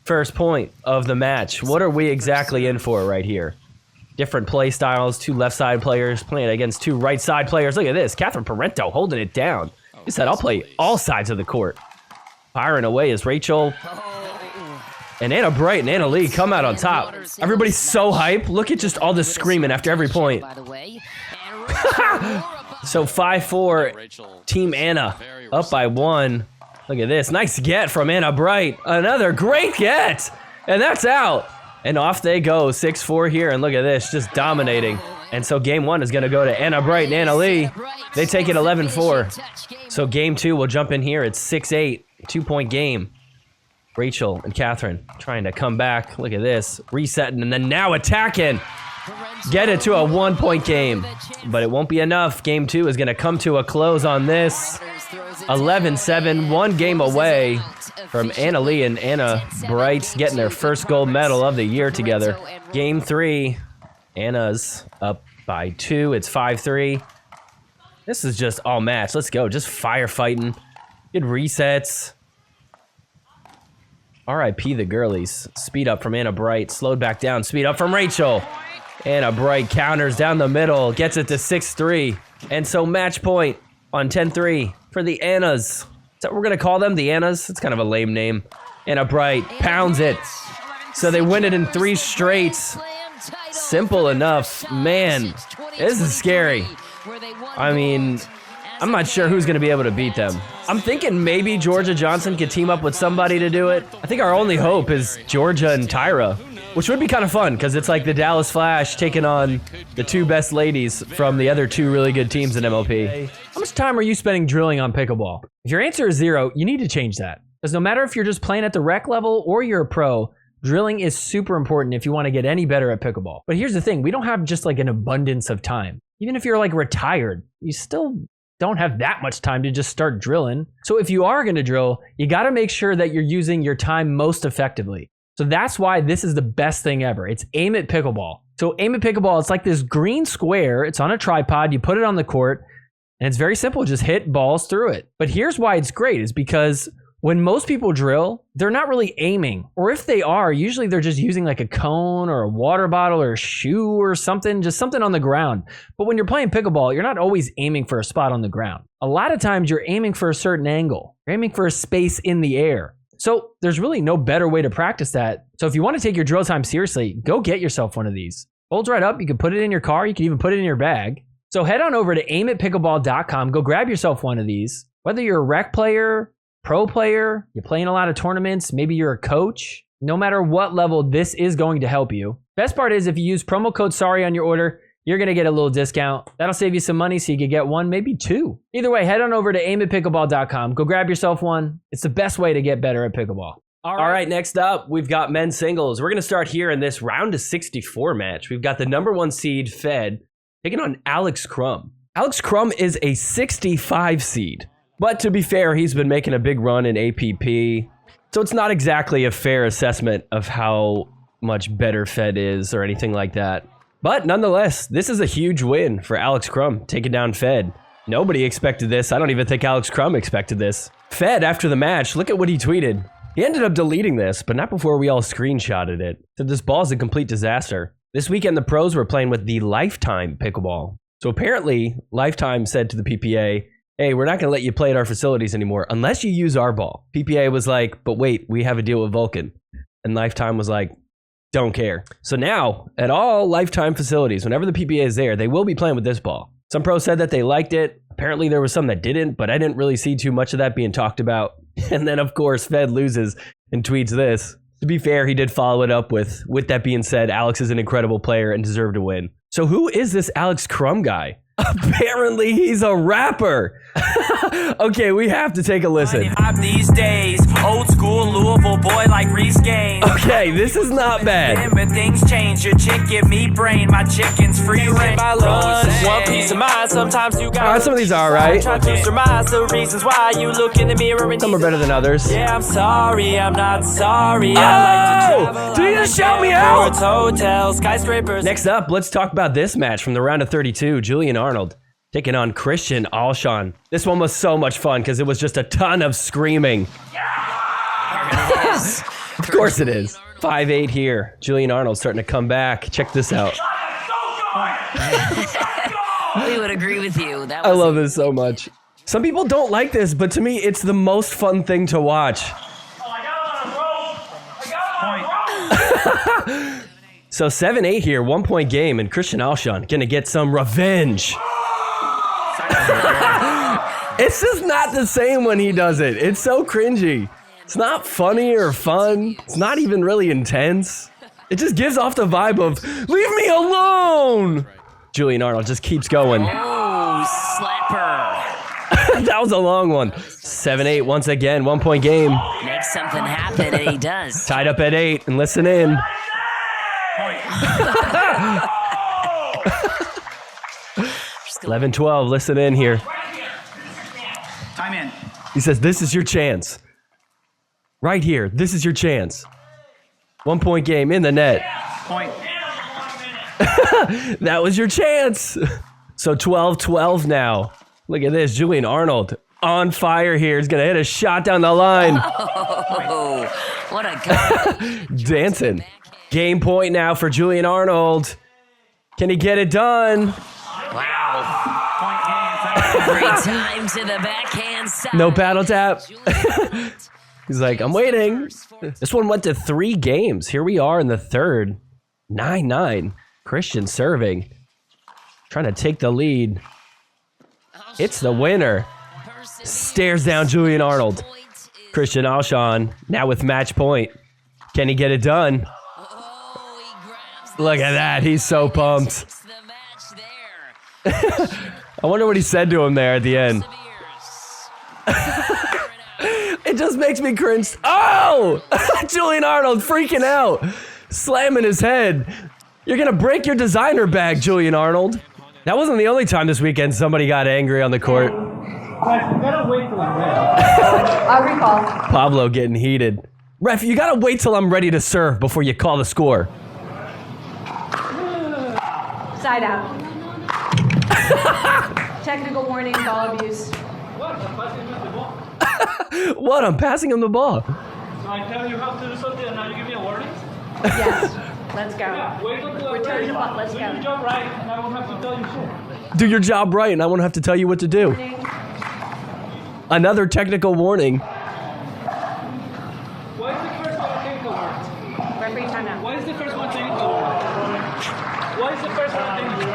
First point of the match. What are we exactly in for right here? Different play styles, 2 left side players playing against 2 right side players. Look at this, Catherine Parento holding it down. He said, I'll play all sides of the court. Firing away is Rachel. And Anna Bright and Anna Leigh come out on top. Everybody's so hype. Look at just all the screaming after every point. So 5-4, Team Anna up by 1. Look at this. Nice get from Anna Bright. Another great get. And that's out. And off they go. 6-4 here. And look at this. Just dominating. And so game 1 is going to go to Anna Bright and Anna Leigh. They take it 11-4. So game 2 will jump in here. It's 6-8. 2-point game. Rachel and Catherine trying to come back. Look at this. Resetting and then now attacking. Get it to a 1-point game. But it won't be enough. Game 2 is going to come to a close on this. 11-7. 1 game away from Anna Leigh and Anna Bright getting their first gold medal of the year together. Game 3. Anna's up by 2. It's 5-3. This is just all match. Let's go. Just firefighting. Good resets. RIP the girlies. Speed up from Anna Bright. Slowed back down. Speed up from Rachel. Anna Bright counters down the middle. Gets it to 6-3. And so match point on 10-3 for the Annas. Is that what we're going to call them? The Annas? It's kind of a lame name. Anna Bright pounds it. So they win it in 3 straight. Simple enough. Man, this is scary. I mean, I'm not sure who's going to be able to beat them. I'm thinking maybe Georgia Johnson could team up with somebody to do it. I think our only hope is Georgia and Tyra, which would be kind of fun because it's like the Dallas Flash taking on the 2 best ladies from the other 2 really good teams in MLP. How much time are you spending drilling on pickleball? If your answer is 0, you need to change that. Because no matter if you're just playing at the rec level or you're a pro, drilling is super important if you want to get any better at pickleball. But here's the thing, we don't have just like an abundance of time. Even if you're like retired, you still don't have that much time to just start drilling. So if you are going to drill, you got to make sure that you're using your time most effectively. So that's why this is the best thing ever. It's Aim at Pickleball. So Aim at Pickleball, it's like this green square. It's on a tripod. You put it on the court, and it's very simple. Just hit balls through it. But here's why it's great is because when most people drill, they're not really aiming. Or if they are, usually they're just using like a cone or a water bottle or a shoe or something, just something on the ground. But when you're playing pickleball, you're not always aiming for a spot on the ground. A lot of times you're aiming for a certain angle. You're aiming for a space in the air. So there's really no better way to practice that. So if you want to take your drill time seriously, go get yourself one of these. Folds right up. You can put it in your car. You can even put it in your bag. So head on over to aimatpickleball.com. Go grab yourself one of these. Whether you're a rec player, pro player, you're playing a lot of tournaments, maybe you're a coach, no matter what level, this is going to help you. Best part is if you use promo code SORRY on your order, you're going to get a little discount. That'll save you some money so you can get 1, maybe 2. Either way, head on over to aimatpickleball.com. Go grab yourself one. It's the best way to get better at pickleball. All right, next up, we've got men's singles. We're going to start here in this round of 64 match. We've got the number 1 seed, Fed, taking on Alex Crum. Alex Crum is a 65 seed. But to be fair, he's been making a big run in APP. So it's not exactly a fair assessment of how much better Fed is or anything like that. But nonetheless, this is a huge win for Alex Crum, taking down Fed. Nobody expected this. I don't even think Alex Crum expected this. Fed, after the match, look at what he tweeted. He ended up deleting this, but not before we all screenshotted it. Said this ball is a complete disaster. This weekend, the pros were playing with the Lifetime Pickleball. So apparently, Lifetime said to the PPA, hey, we're not going to let you play at our facilities anymore unless you use our ball. PPA was like, but wait, we have a deal with Vulcan. And Lifetime was like, don't care. So now, at all Lifetime facilities, whenever the PPA is there, they will be playing with this ball. Some pros said that they liked it. Apparently, there was some that didn't, but I didn't really see too much of that being talked about. And then, of course, Fed loses and tweets this. To be fair, he did follow it up with that being said, Alex is an incredible player and deserved to win. So who is this Alex Crum guy? Apparently, he's a rapper. Okay, we have to take a listen. These days, old school Louisville boy like Reese Gaines. Okay, this is not bad. But things change. Your chick give me brain. My chicken's free range. My lunch, one piece of mind. Sometimes you got. Some of these are alright. Try to surmise the reasons why you look in the mirror and some are better than others. Yeah, I'm sorry. I'm not sorry. Oh! I like to travel. Did you just shout me out? Hotels, skyscrapers. Next up, let's talk about this match from the round of 32. Julian Arnold taking on Christian Alshon. This one was so much fun because it was just a ton of screaming. Yes. Of course it is. 5'8" here. Julian Arnold starting to come back. Check this out. We would agree with you. I love this so much. Some people don't like this, but to me, it's the most fun thing to watch. So 7-8 here, 1 point game, and Christian Alshon gonna get some revenge. It's just not the same when he does it. It's so cringy. It's not funny or fun. It's not even really intense. It just gives off the vibe of, leave me alone! Julian Arnold just keeps going. Oh, slapper. That was a long one. 7-8 once again, 1 point game. Make something happen, and he does. Tied up at 8, and listen in. 11-12, listen in here. Time in. He says, this is your chance. Right here, this is your chance. 1 point game in the net. Point. That was your chance. So 12-12 now. Look at this, Julian Arnold on fire here. He's gonna hit a shot down the line. Oh, what a guy. Dancing. Game point now for Julian Arnold. Can he get it done? Wow. Great time to the backhand side. No paddle tap. He's like, I'm waiting. This one went to 3 games. Here we are in the third. 9-9. Christian serving. Trying to take the lead. It's the winner. Stares down Julian Arnold. Christian Alshon now with match point. Can he get it done? Look at that. He's so pumped. I wonder what he said to him there at the end. It just makes me cringe. Oh! Julian Arnold freaking out. Slamming his head. You're going to break your designer bag, Julian Arnold. That wasn't the only time this weekend somebody got angry on the court. I'll recall. Pablo getting heated. Ref, you got to wait till I'm ready to serve before you call the score. Side out. Technical warning, ball abuse. What? I'm passing him the ball. So I tell you how to do something and now you give me a warning? Yes. Let's go. Wait until We're turning the ball. Let's do go. your job right and I won't have to tell you shit. Do your job right, and I won't have to tell you what to do. Another technical warning. Why is the first one a technical word? Referee timeout. Why is the first one technical word? Why is the first one technical word?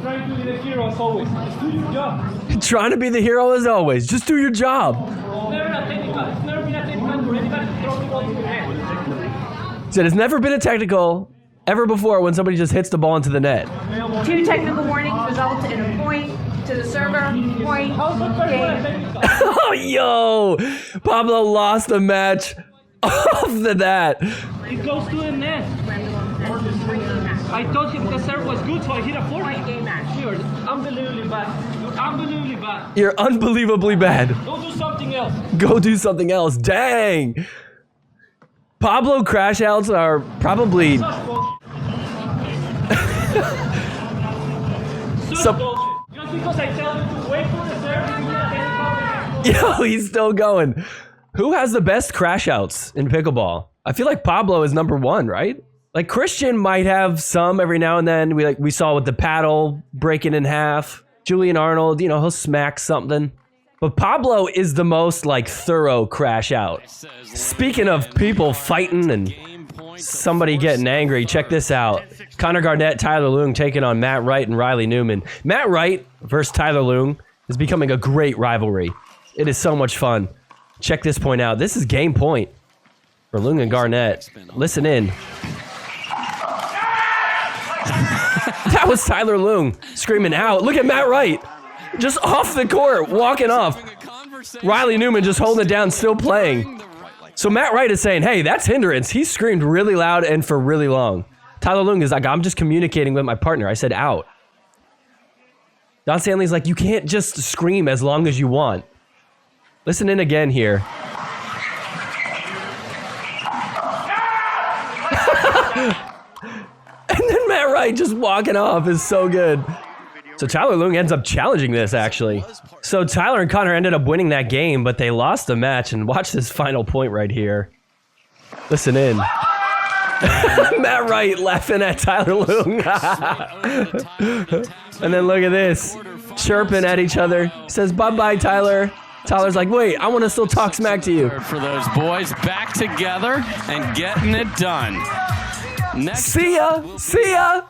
Trying to be the hero as always. Just do your job. Trying to be the hero as always. Just do your job. It's never a technical. It's never been a technical for anybody to throw the ball to the net. Said it's never been a technical ever before when somebody just hits the ball into the net. 2 technical warnings result in a point to the server. Point. Game. Oh, yo. Pablo lost the match off the that. It goes to the net. I thought the serve was good, so I hit a 40. You're unbelievably bad. You're unbelievably bad. You're unbelievably bad. Go do something else. Go do something else. Dang. Pablo crash outs are probably... Just because I tell you to wait for the serve, Yo, he's still going. Who has the best crash outs in pickleball? I feel like Pablo is number one, right? Like Christian might have some every now and then. We saw with the paddle breaking in half. Julian Arnold, he'll smack something. But Pablo is the most like thorough crash out. Speaking of people fighting and somebody getting angry, check this out. Connor Garnett, Tyler Leung taking on Matt Wright and Riley Newman. Matt Wright versus Tyler Leung is becoming a great rivalry. It is so much fun. Check this point out. This is game point for Leung and Garnett. Listen in. That was Tyler Leung screaming out. Look at Matt Wright. Just off the court, walking off. Riley Newman just holding it down, still playing. So Matt Wright is saying, hey, that's hindrance. He screamed really loud and for really long. Tyler Leung is like, I'm just communicating with my partner. I said out. Don Stanley's like, you can't just scream as long as you want. Listen in again here. And then Matt Wright just walking off is so good. So Tyler Leung ends up challenging this, actually. So Tyler and Connor ended up winning that game, but they lost the match. And watch this final point right here. Listen in. Matt Wright laughing at Tyler Leung. And then look at this. Chirping at each other. He says, bye-bye, Tyler. Tyler's like, wait, I want to still talk smack to you. For those boys back together and getting it done. See ya! See ya!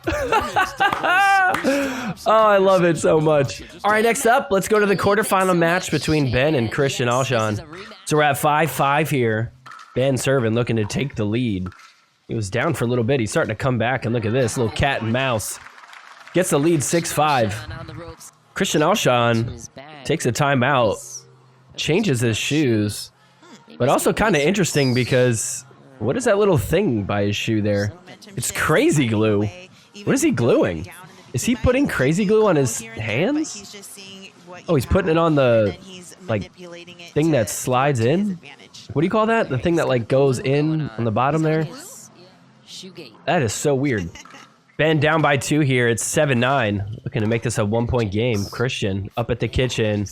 Oh, I love it so much. All right, next up, let's go to the quarterfinal match between Ben and Christian Alshon. So we're at 5-5 here. Ben serving, looking to take the lead. He was down for a little bit. He's starting to come back, and look at this, little cat and mouse. Gets the lead 6-5. Christian Alshon takes a timeout, changes his shoes, but also kind of interesting because what is that little thing by his shoe there? It's crazy glue. What is he gluing? Is he putting crazy glue on his hands? Oh, he's putting it on the like thing that slides in? What do you call that? The thing that like goes in on the bottom there? That is so weird. Ben down by 2 here. It's 7-9. Looking to make this a 1-point game. Christian up at the kitchen.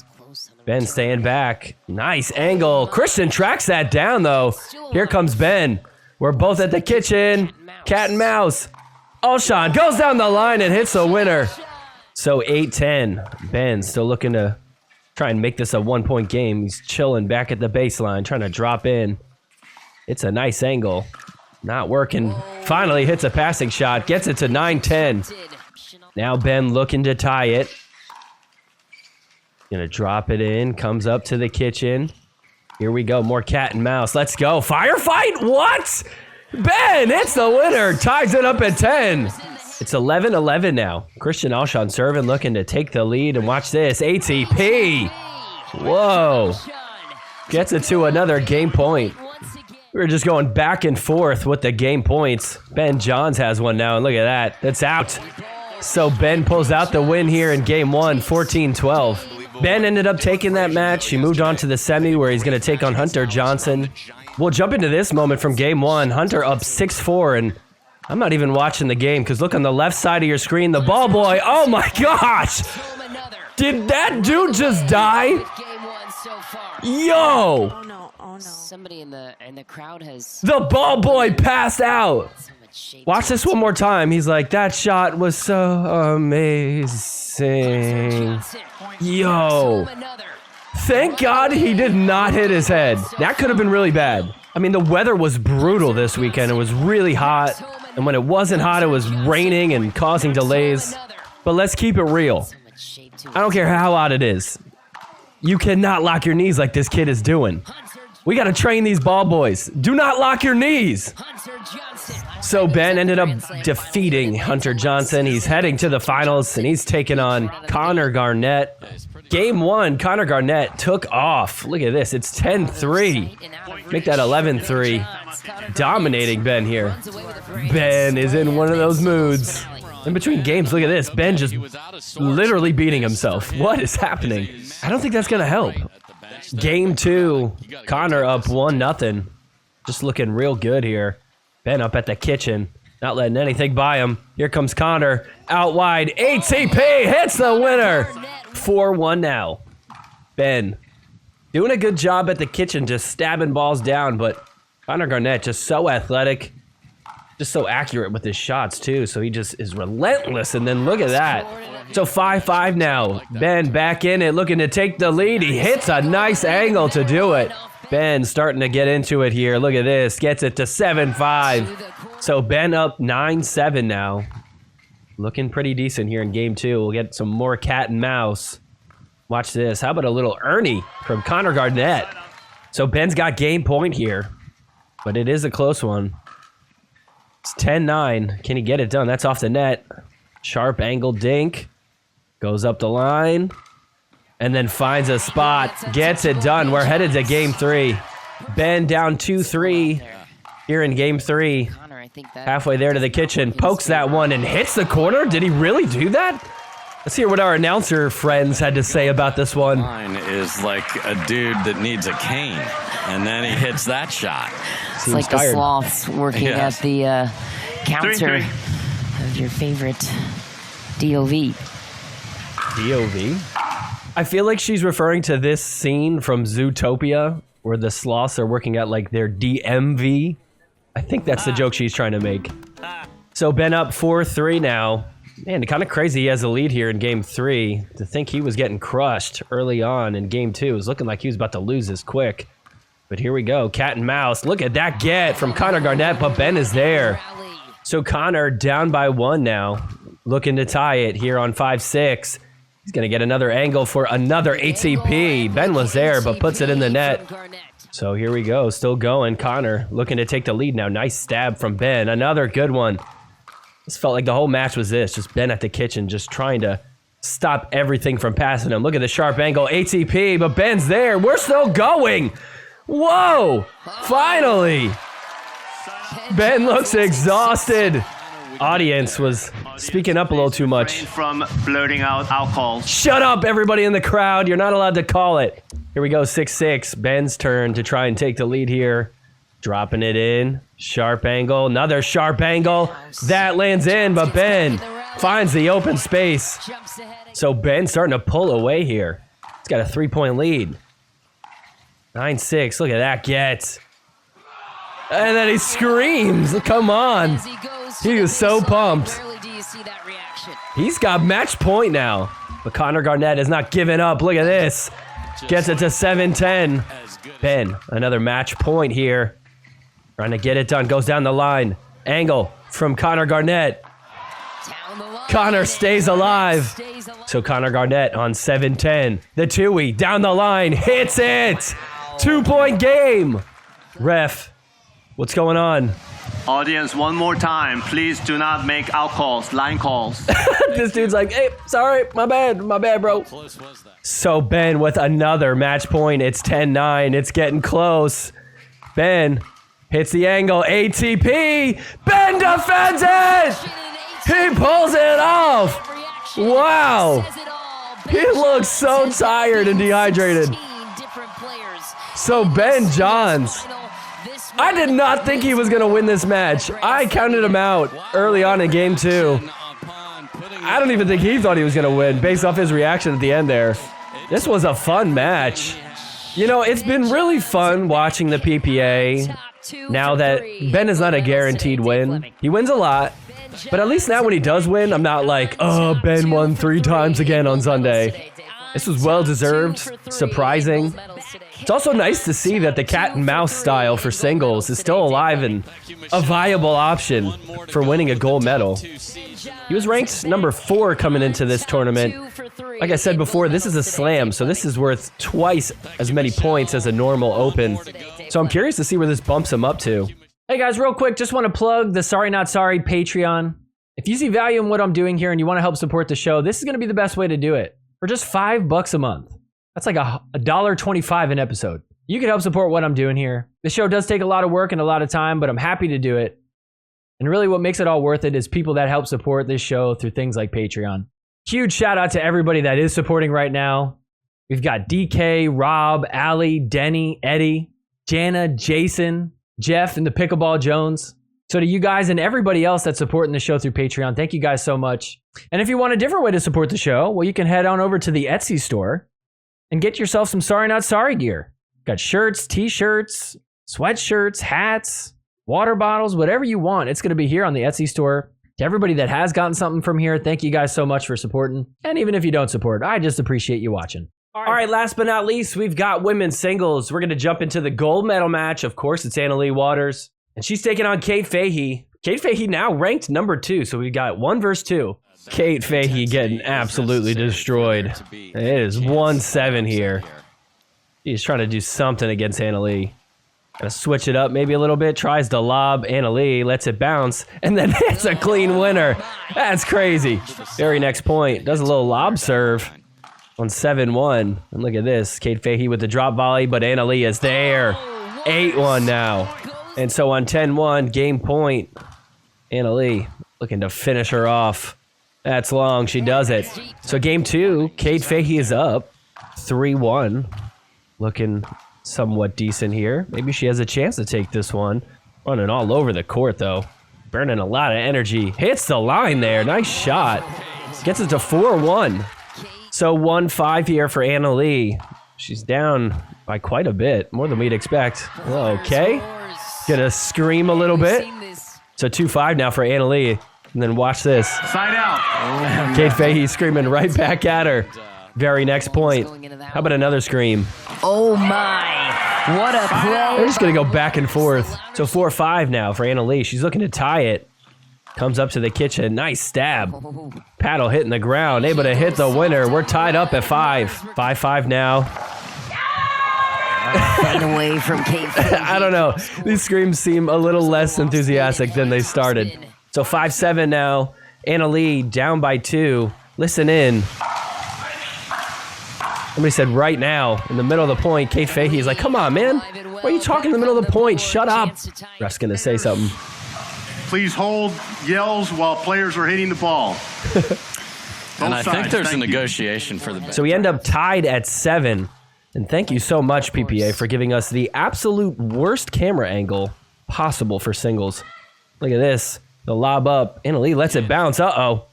Ben staying back. Nice angle. Christian tracks that down, though. Here comes Ben. We're both at the kitchen. Cat and mouse. Alshon goes down the line and hits a winner. So 8-10. Ben still looking to try and make this a 1-point game. He's chilling back at the baseline, trying to drop in. It's a nice angle. Not working. Finally hits a passing shot. Gets it to 9-10. Now Ben looking to tie it. Gonna drop it in. Comes up to the kitchen. Here we go. More cat and mouse. Let's go. Firefight? What? Ben hits the winner. Ties it up at 10. It's 11-11 now. Christian Alshon serving, looking to take the lead. And watch this. ATP. Whoa. Gets it to another game point. We were just going back and forth with the game points. Ben Johns has one now, and look at that. That's out. So Ben pulls out the win here in game 1, 14-12. Ben ended up taking that match. He moved on to the semi where he's going to take on Hunter Johnson. We'll jump into this moment from game 1. Hunter up 6-4, and I'm not even watching the game because look on the left side of your screen. The ball boy, oh my gosh! Did that dude just die? Yo! Somebody in the crowd has... The ball boy passed out. Watch this one more time. He's like, that shot was so amazing. Yo. Thank God he did not hit his head. That could have been really bad. I mean, the weather was brutal this weekend. It was really hot. And when it wasn't hot, it was raining and causing delays. But let's keep it real. I don't care how hot it is. You cannot lock your knees like this kid is doing. We got to train these ball boys. Do not lock your knees. So Ben ended up defeating Hunter Johnson. He's heading to the finals, and he's taking on Connor Garnett. Game 1, Connor Garnett took off. Look at this. It's 10-3. Make that 11-3. Dominating Ben here. Ben is in one of those moods. In between games, look at this. Ben just literally beating himself. What is happening? I don't think that's going to help. Game 2, Connor up 1-0. Just looking real good here. Ben up at the kitchen. Not letting anything by him. Here comes Connor. Out wide. ATP hits the winner. 4-1 now. Ben doing a good job at the kitchen, just stabbing balls down, but Connor Garnett just so athletic, just so accurate with his shots too, so he just is relentless. And then look at that. So 5-5 now. Ben back in it, looking to take the lead. He hits a nice angle to do it. Ben starting to get into it here. Look at this. Gets it to 7-5. So Ben up 9-7 now. Looking pretty decent here in game 2. We'll get some more cat and mouse. Watch this. How about a little Ernie from Connor Garnett? So Ben's got game point here, but it is a close one. It's 10-9. Can he get it done? That's off the net. Sharp angle dink. Goes up the line. And then finds a spot. Gets it done. We're headed to game 3. Ben down 2-3 here in game 3. Halfway there to the kitchen. Pokes that one and hits the corner. Did he really do that? Let's hear what our announcer friends had to say about this one. Mine is like a dude that needs a cane, and then he hits that shot. It's Seems like tired. the sloths working at the counter of your favorite DOV. DOV? I feel like she's referring to this scene from Zootopia where the sloths are working at like their DMV. I think that's the joke she's trying to make. So Ben up 4-3 now. Man, kind of crazy he has a lead here in game 3. To think he was getting crushed early on in game 2. It was looking like he was about to lose this quick. But here we go, cat and mouse. Look at that get from Connor Garnett, but Ben is there. So Connor down by 1 now. Looking to tie it here on 5-6. He's going to get another angle for another ATP. Ben was there, but puts it in the net. So here we go, still going. Connor looking to take the lead now. Nice stab from Ben. Another good one. This felt like the whole match was this. Just Ben at the kitchen, just trying to stop everything from passing him. Look at the sharp angle. ATP, but Ben's there. We're still going. Whoa, finally. Ben looks exhausted. Audience was speaking up a little too much. From blurting out alcohol. Shut up, everybody in the crowd. You're not allowed to call it. Here we go, 6-6. Ben's turn to try and take the lead here. Dropping it in. Sharp angle. Another sharp angle. That lands in, but Ben finds the open space. So Ben's starting to pull away here. He's got a 3-point lead. 9-6. Look at that get. And then he screams. Come on. He is so pumped. He's got match point now. But Connor Garnett has not given up. Look at this. Gets it to 7-10. Ben, another match point here. Trying to get it done. Goes down the line. Angle from Connor Garnett. Connor stays alive. So Connor Garnett on 7-10. The Tui down the line. Hits it. 2-point game. Ref, what's going on? Audience, one more time. Please do not make out calls, line calls. This dude's like, hey, sorry, my bad, bro. So Ben with another match point. It's 10-9. It's getting close. Ben hits the angle. ATP. Ben defends it. He pulls it off. Wow. He looks so tired and dehydrated. So Ben Johns. I did not think he was going to win this match. I counted him out early on in game 2. I don't even think he thought he was going to win based off his reaction at the end there. This was a fun match. You know, it's been really fun watching the PPA now that Ben is not a guaranteed win. He wins a lot, but at least now when he does win, I'm not like, oh, Ben won 3 times again on Sunday. This was well-deserved, surprising. It's also nice to see that the cat and mouse style for singles is still alive and a viable option for winning a gold medal. He was ranked number 4 coming into this tournament. Like I said before, this is a slam, so this is worth twice as many points as a normal open. So I'm curious to see where this bumps him up to. Hey guys, real quick, just want to plug the Sorry Not Sorry Patreon. If you see value in what I'm doing here and you want to help support the show, this is going to be the best way to do it. for just $5 a month. That's like $1.25 an episode. You can help support what I'm doing here. The show does take a lot of work and a lot of time, but I'm happy to do it. And really what makes it all worth it is people that help support this show through things like Patreon. Huge shout out to everybody that is supporting right now. We've got DK, Rob, Allie, Denny, Eddie, Jana, Jason, Jeff, and the Pickleball Jones. So to you guys and everybody else that's supporting the show through Patreon, thank you guys so much. And if you want a different way to support the show, well, you can head on over to the Etsy store and get yourself some Sorry Not Sorry gear. Got shirts, t-shirts, sweatshirts, hats, water bottles, whatever you want. It's going to be here on the Etsy store. To everybody that has gotten something from here, thank you guys so much for supporting. And even if you don't support, I just appreciate you watching. All right, last but not least, we've got women's singles. We're going to jump into the gold medal match. Of course, it's Anna-Leigh Waters. And she's taking on Kate Fahey. Kate Fahey now ranked number 2, so we've got 1 versus 2. Kate Fahey getting absolutely destroyed. It is 1-7 here. She's trying to do something against Anna-Leigh. Gonna switch it up maybe a little bit. Tries to lob. Anna-Leigh lets it bounce. And then hits a clean winner. That's crazy. Very next point. Does a little lob serve on 7-1. And look at this. Kate Fahey with the drop volley, but Anna-Leigh is there. 8-1 now. And so on 10-1, game point, Anna-Leigh looking to finish her off. That's long. She does it. So game 2, Kate Fahey is up 3-1. Looking somewhat decent here. Maybe she has a chance to take this one. Running all over the court, though. Burning a lot of energy. Hits the line there. Nice shot. Gets it to 4-1. So 1-5 here for Anna-Leigh. She's down by quite a bit. More than we'd expect. Okay. Gonna scream a little bit. So 2-5 now for Anna-Leigh. And then watch this. Side out. Kate Fahey screaming right back at her. Very next point. How about another scream? Oh my. What a play. They're just going to go back and forth. So 4-5 now for Anna-Leigh. She's looking to tie it. Comes up to the kitchen. Nice stab. Paddle hitting the ground. Able to hit the winner. We're tied up at 5. 5-5 now. Right away from Kate Fahey. I don't know. These screams seem a little less enthusiastic than they started. So 5-7 now. Anna-Leigh down by 2. Listen in. Somebody said right now, in the middle of the point, Kate Fahey is like, come on, man. Why are you talking in the middle of the point? Shut up. Ref's going to say something. Please hold yells while players are hitting the ball. And I think there's a negotiation for the... So we end up tied at 7. And thank you so much, PPA, for giving us the absolute worst camera angle possible for singles. Look at this. The lob up. Anna-Leigh lets it bounce. Uh-oh.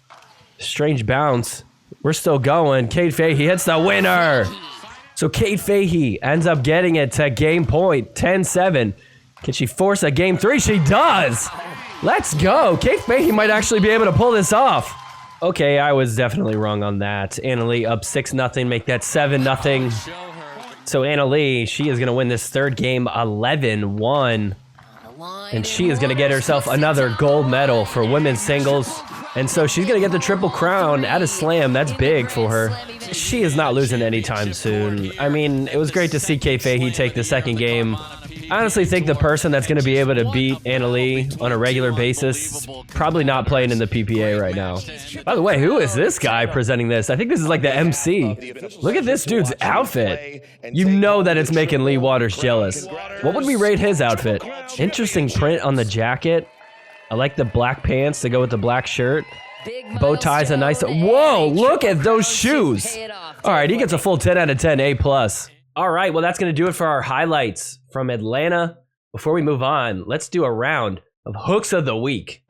Strange bounce. We're still going. Kate Fahey hits the winner. So Kate Fahey ends up getting it to game point, 10-7. Can she force a game 3? She does. Let's go. Kate Fahey might actually be able to pull this off. Okay, I was definitely wrong on that. Anna-Leigh up 6-0, make that 7-0. So Anna-Leigh, she is going to win this third game 11-1. And she is going to get herself another gold medal for women's singles. And so she's going to get the triple crown at a slam. That's big for her. She is not losing anytime soon. I mean, it was great to see Kate Fahey take the second game. I honestly think the person that's going to be able to beat Anna-Leigh on a regular basis is probably not playing in the PPA right now. By the way, who is this guy presenting this? I think this is like the MC. Look at this dude's outfit. You know that it's making Leigh Waters jealous. What would we rate his outfit? Interesting print on the jacket. I like the black pants to go with the black shirt. Bow ties a nice... Whoa, look at those shoes. All right, he gets a full 10 out of 10, A+. All right, well, that's going to do it for our highlights from Atlanta. Before we move on, let's do a round of Hooks of the Week.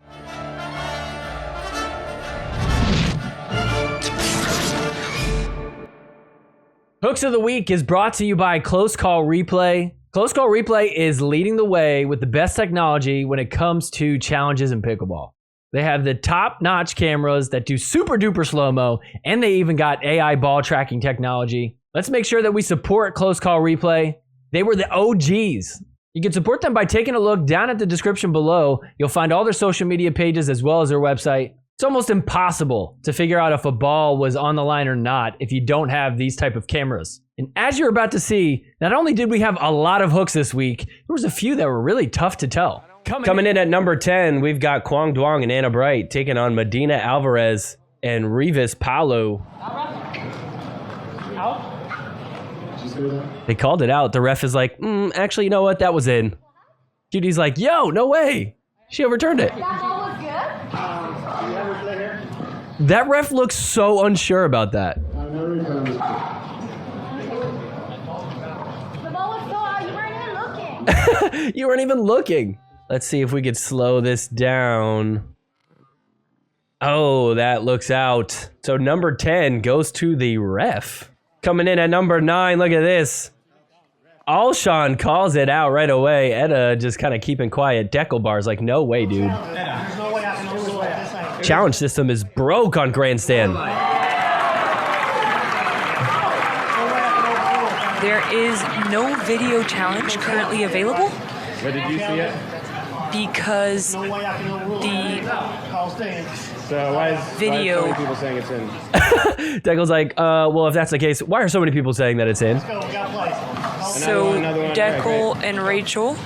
Hooks of the Week is brought to you by Close Call Replay. Close Call Replay is leading the way with the best technology when it comes to challenges in pickleball. They have the top-notch cameras that do super duper slow-mo, and they even got AI ball tracking technology. Let's make sure that we support Close Call Replay. They were the OGs. You can support them by taking a look down at the description below. You'll find all their social media pages as well as their website. It's almost impossible to figure out if a ball was on the line or not if you don't have these type of cameras. And as you're about to see, not only did we have a lot of hooks this week, there was a few that were really tough to tell. Coming in at number 10, we've got Quang Duong and Anna Bright taking on Medina Alvarez and Rivas Paulo. They called it out. The ref is like, actually, you know what? That was in. Judy's like, yo, no way. She overturned it. That ref looks so unsure about that. The ball was so out, you weren't even looking. You weren't even looking. Let's see if we could slow this down. Oh, that looks out. So number 10 goes to the ref. Coming in at number 9, look at this. Alshon calls it out right away. Edda just kind of keeping quiet. Deckle bar's like, no way, dude. There's no way I can do this. Challenge system is broke on Grandstand. There is no video challenge currently available. Where did you see it? Because No way I can overrule the So why is video. so many people saying it's in? Deckle's like, well, if that's the case, why are so many people saying that it's in? So Deckle and Rachel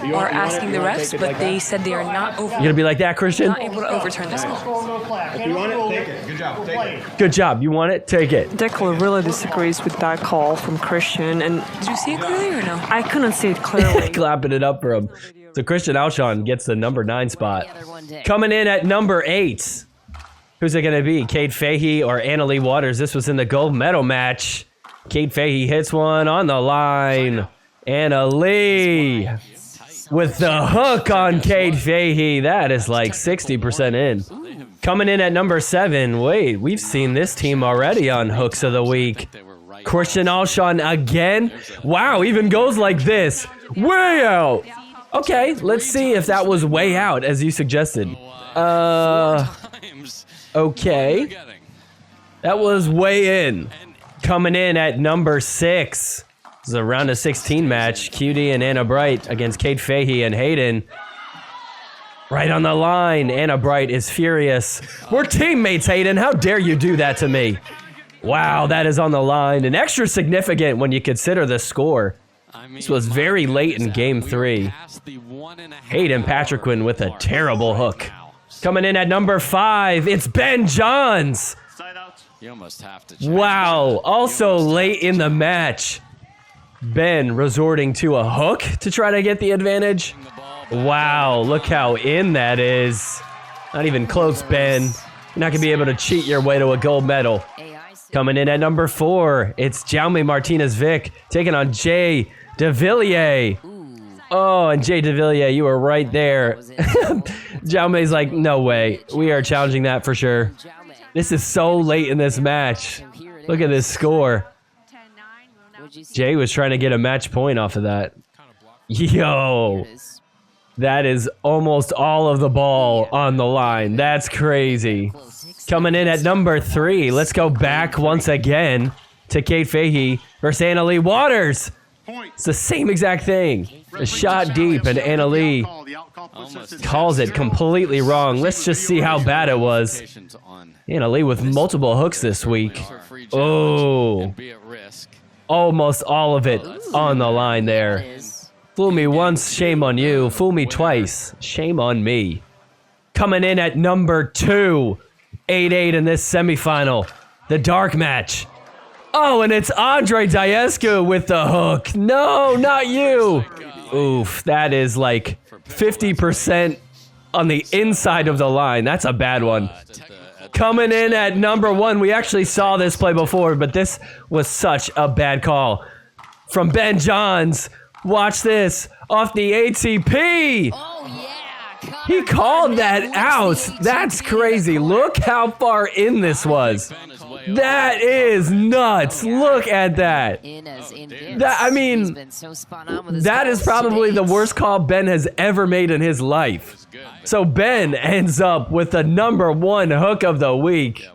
are asking the refs, but they said they are not You're gonna be like that, Christian? not able to overturn this one. If you want it, take it. Good job. Take it. Good job. You want it? Take it. Deckle really disagrees with that call from Christian, and Did you see it clearly or no? I couldn't see it clearly. Clapping it up for him. So Christian Alshon gets the number 9 spot. Coming in at number 8. Who's it gonna be? Kate Fahey or Anna Leigh Waters? This was in the gold medal match. Kate Fahey hits one on the line. Anna Leigh with the hook on Kate Fahey. That is like 60% in. Coming in at number 7. Wait, we've seen this team already on Hooks of the Week. Christian Alshon again. Wow, even goes like this. Way out. Okay, let's see if that was way out as you suggested. Okay. That was way in. Coming in at number 6. This is a round of 16 match. QD and Anna Bright against Kate Fahey and Hayden. Right on the line. Anna Bright is furious. We're teammates, Hayden. How dare you do that to me? Wow, that is on the line. And extra significant when you consider the score. This was very late in game 3. Hayden Patriquin with a terrible hook. Coming in at number 5, it's Ben Johns. You almost have to. Wow, also late in the match. Ben resorting to a hook to try to get the advantage. Wow, look how in that is. Not even close, Ben. You're not going to be able to cheat your way to a gold medal. Coming in at number 4, it's Jaume Martinez-Vic taking on Jay DeVilliers. Oh, and Jay DeVilliers, you were right there. Jaume's like, no way. We are challenging that for sure. This is so late in this match. Look at this score. Jay was trying to get a match point off of that. Yo. That is almost all of the ball on the line. That's crazy. Coming in at number 3. Let's go back once again to Kate Fahey versus Anna Leigh Waters. It's the same exact thing. A shot deep, and Anna Leigh calls it completely wrong. Let's just see how bad it was. Anna Leigh with multiple hooks this week. Oh. Almost all of it on the line there. Fool me once, shame on you. Fool me twice, shame on me. Coming in at number 2. 8-8 in this semifinal. The dark match. Oh, and it's Andre Diescu with the hook. No, not you. Oof, that is like 50% on the inside of the line. That's a bad one. Coming in at number 1. We actually saw this play before, but this was such a bad call. From Ben Johns. Watch this. Off the ATP. He called that out. That's crazy. Look how far in this was. That is nuts. Look at that. I mean, that is probably the worst call Ben has ever made in his life. So Ben ends up with the number 1 hook of the week.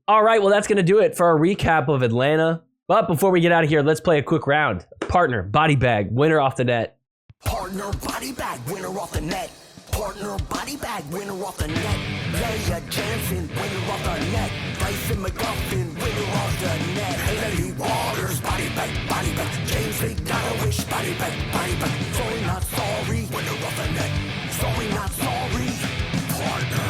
All right, well, that's going to do it for our recap of Atlanta. But before we get out of here, let's play a quick round. Partner, body bag, winner off the net. Partner, body bag, winner off the net. Partner, body bag, winner off the net. Leigh Jansen, winner off the net. Bryson McGuffin, winner off the net. Anna Leigh Waters, body bag. James McDonald, body bag. Sorry, not sorry, winner off the net. Sorry, not sorry, partner.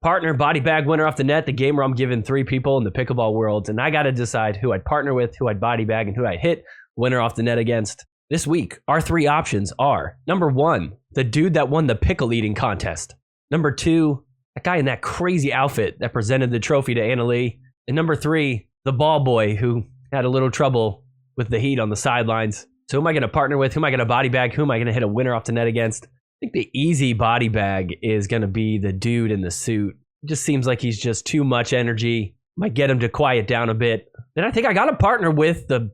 partner body bag winner off the net, the game where I'm giving 3 people in the pickleball world, and I got to decide who I'd partner with, who I'd body bag, and who I'd hit winner off the net against. This week, our 3 options are, number 1, the dude that won the pickle eating contest. Number 2, that guy in that crazy outfit that presented the trophy to Anna Leigh. And number 3, the ball boy who had a little trouble with the heat on the sidelines. So who am I going to partner with? Who am I going to body bag? Who am I going to hit a winner off the net against? I think the easy body bag is going to be the dude in the suit. It just seems like he's just too much energy. Might get him to quiet down a bit. Then I think I got to partner with the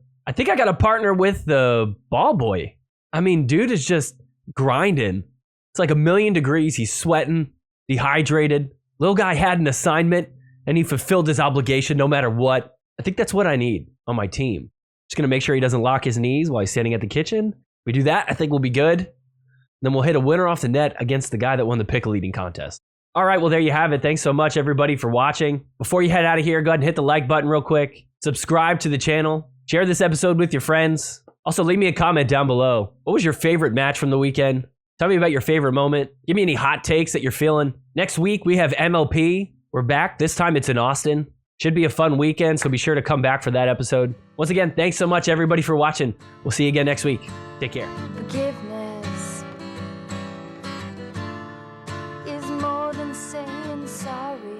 ball boy. I mean, dude is just grinding. It's like 1,000,000 degrees. He's sweating, dehydrated. Little guy had an assignment and he fulfilled his obligation no matter what. I think that's what I need on my team. Just going to make sure he doesn't lock his knees while he's standing at the kitchen. If we do that, I think we'll be good. Then we'll hit a winner off the net against the guy that won the pickle eating contest. All right, well, there you have it. Thanks so much, everybody, for watching. Before you head out of here, go ahead and hit the like button real quick. Subscribe to the channel. Share this episode with your friends. Also, leave me a comment down below. What was your favorite match from the weekend? Tell me about your favorite moment. Give me any hot takes that you're feeling. Next week, we have MLP. We're back. This time, it's in Austin. Should be a fun weekend, so be sure to come back for that episode. Once again, thanks so much, everybody, for watching. We'll see you again next week. Take care. Forgiveness is more than saying sorry.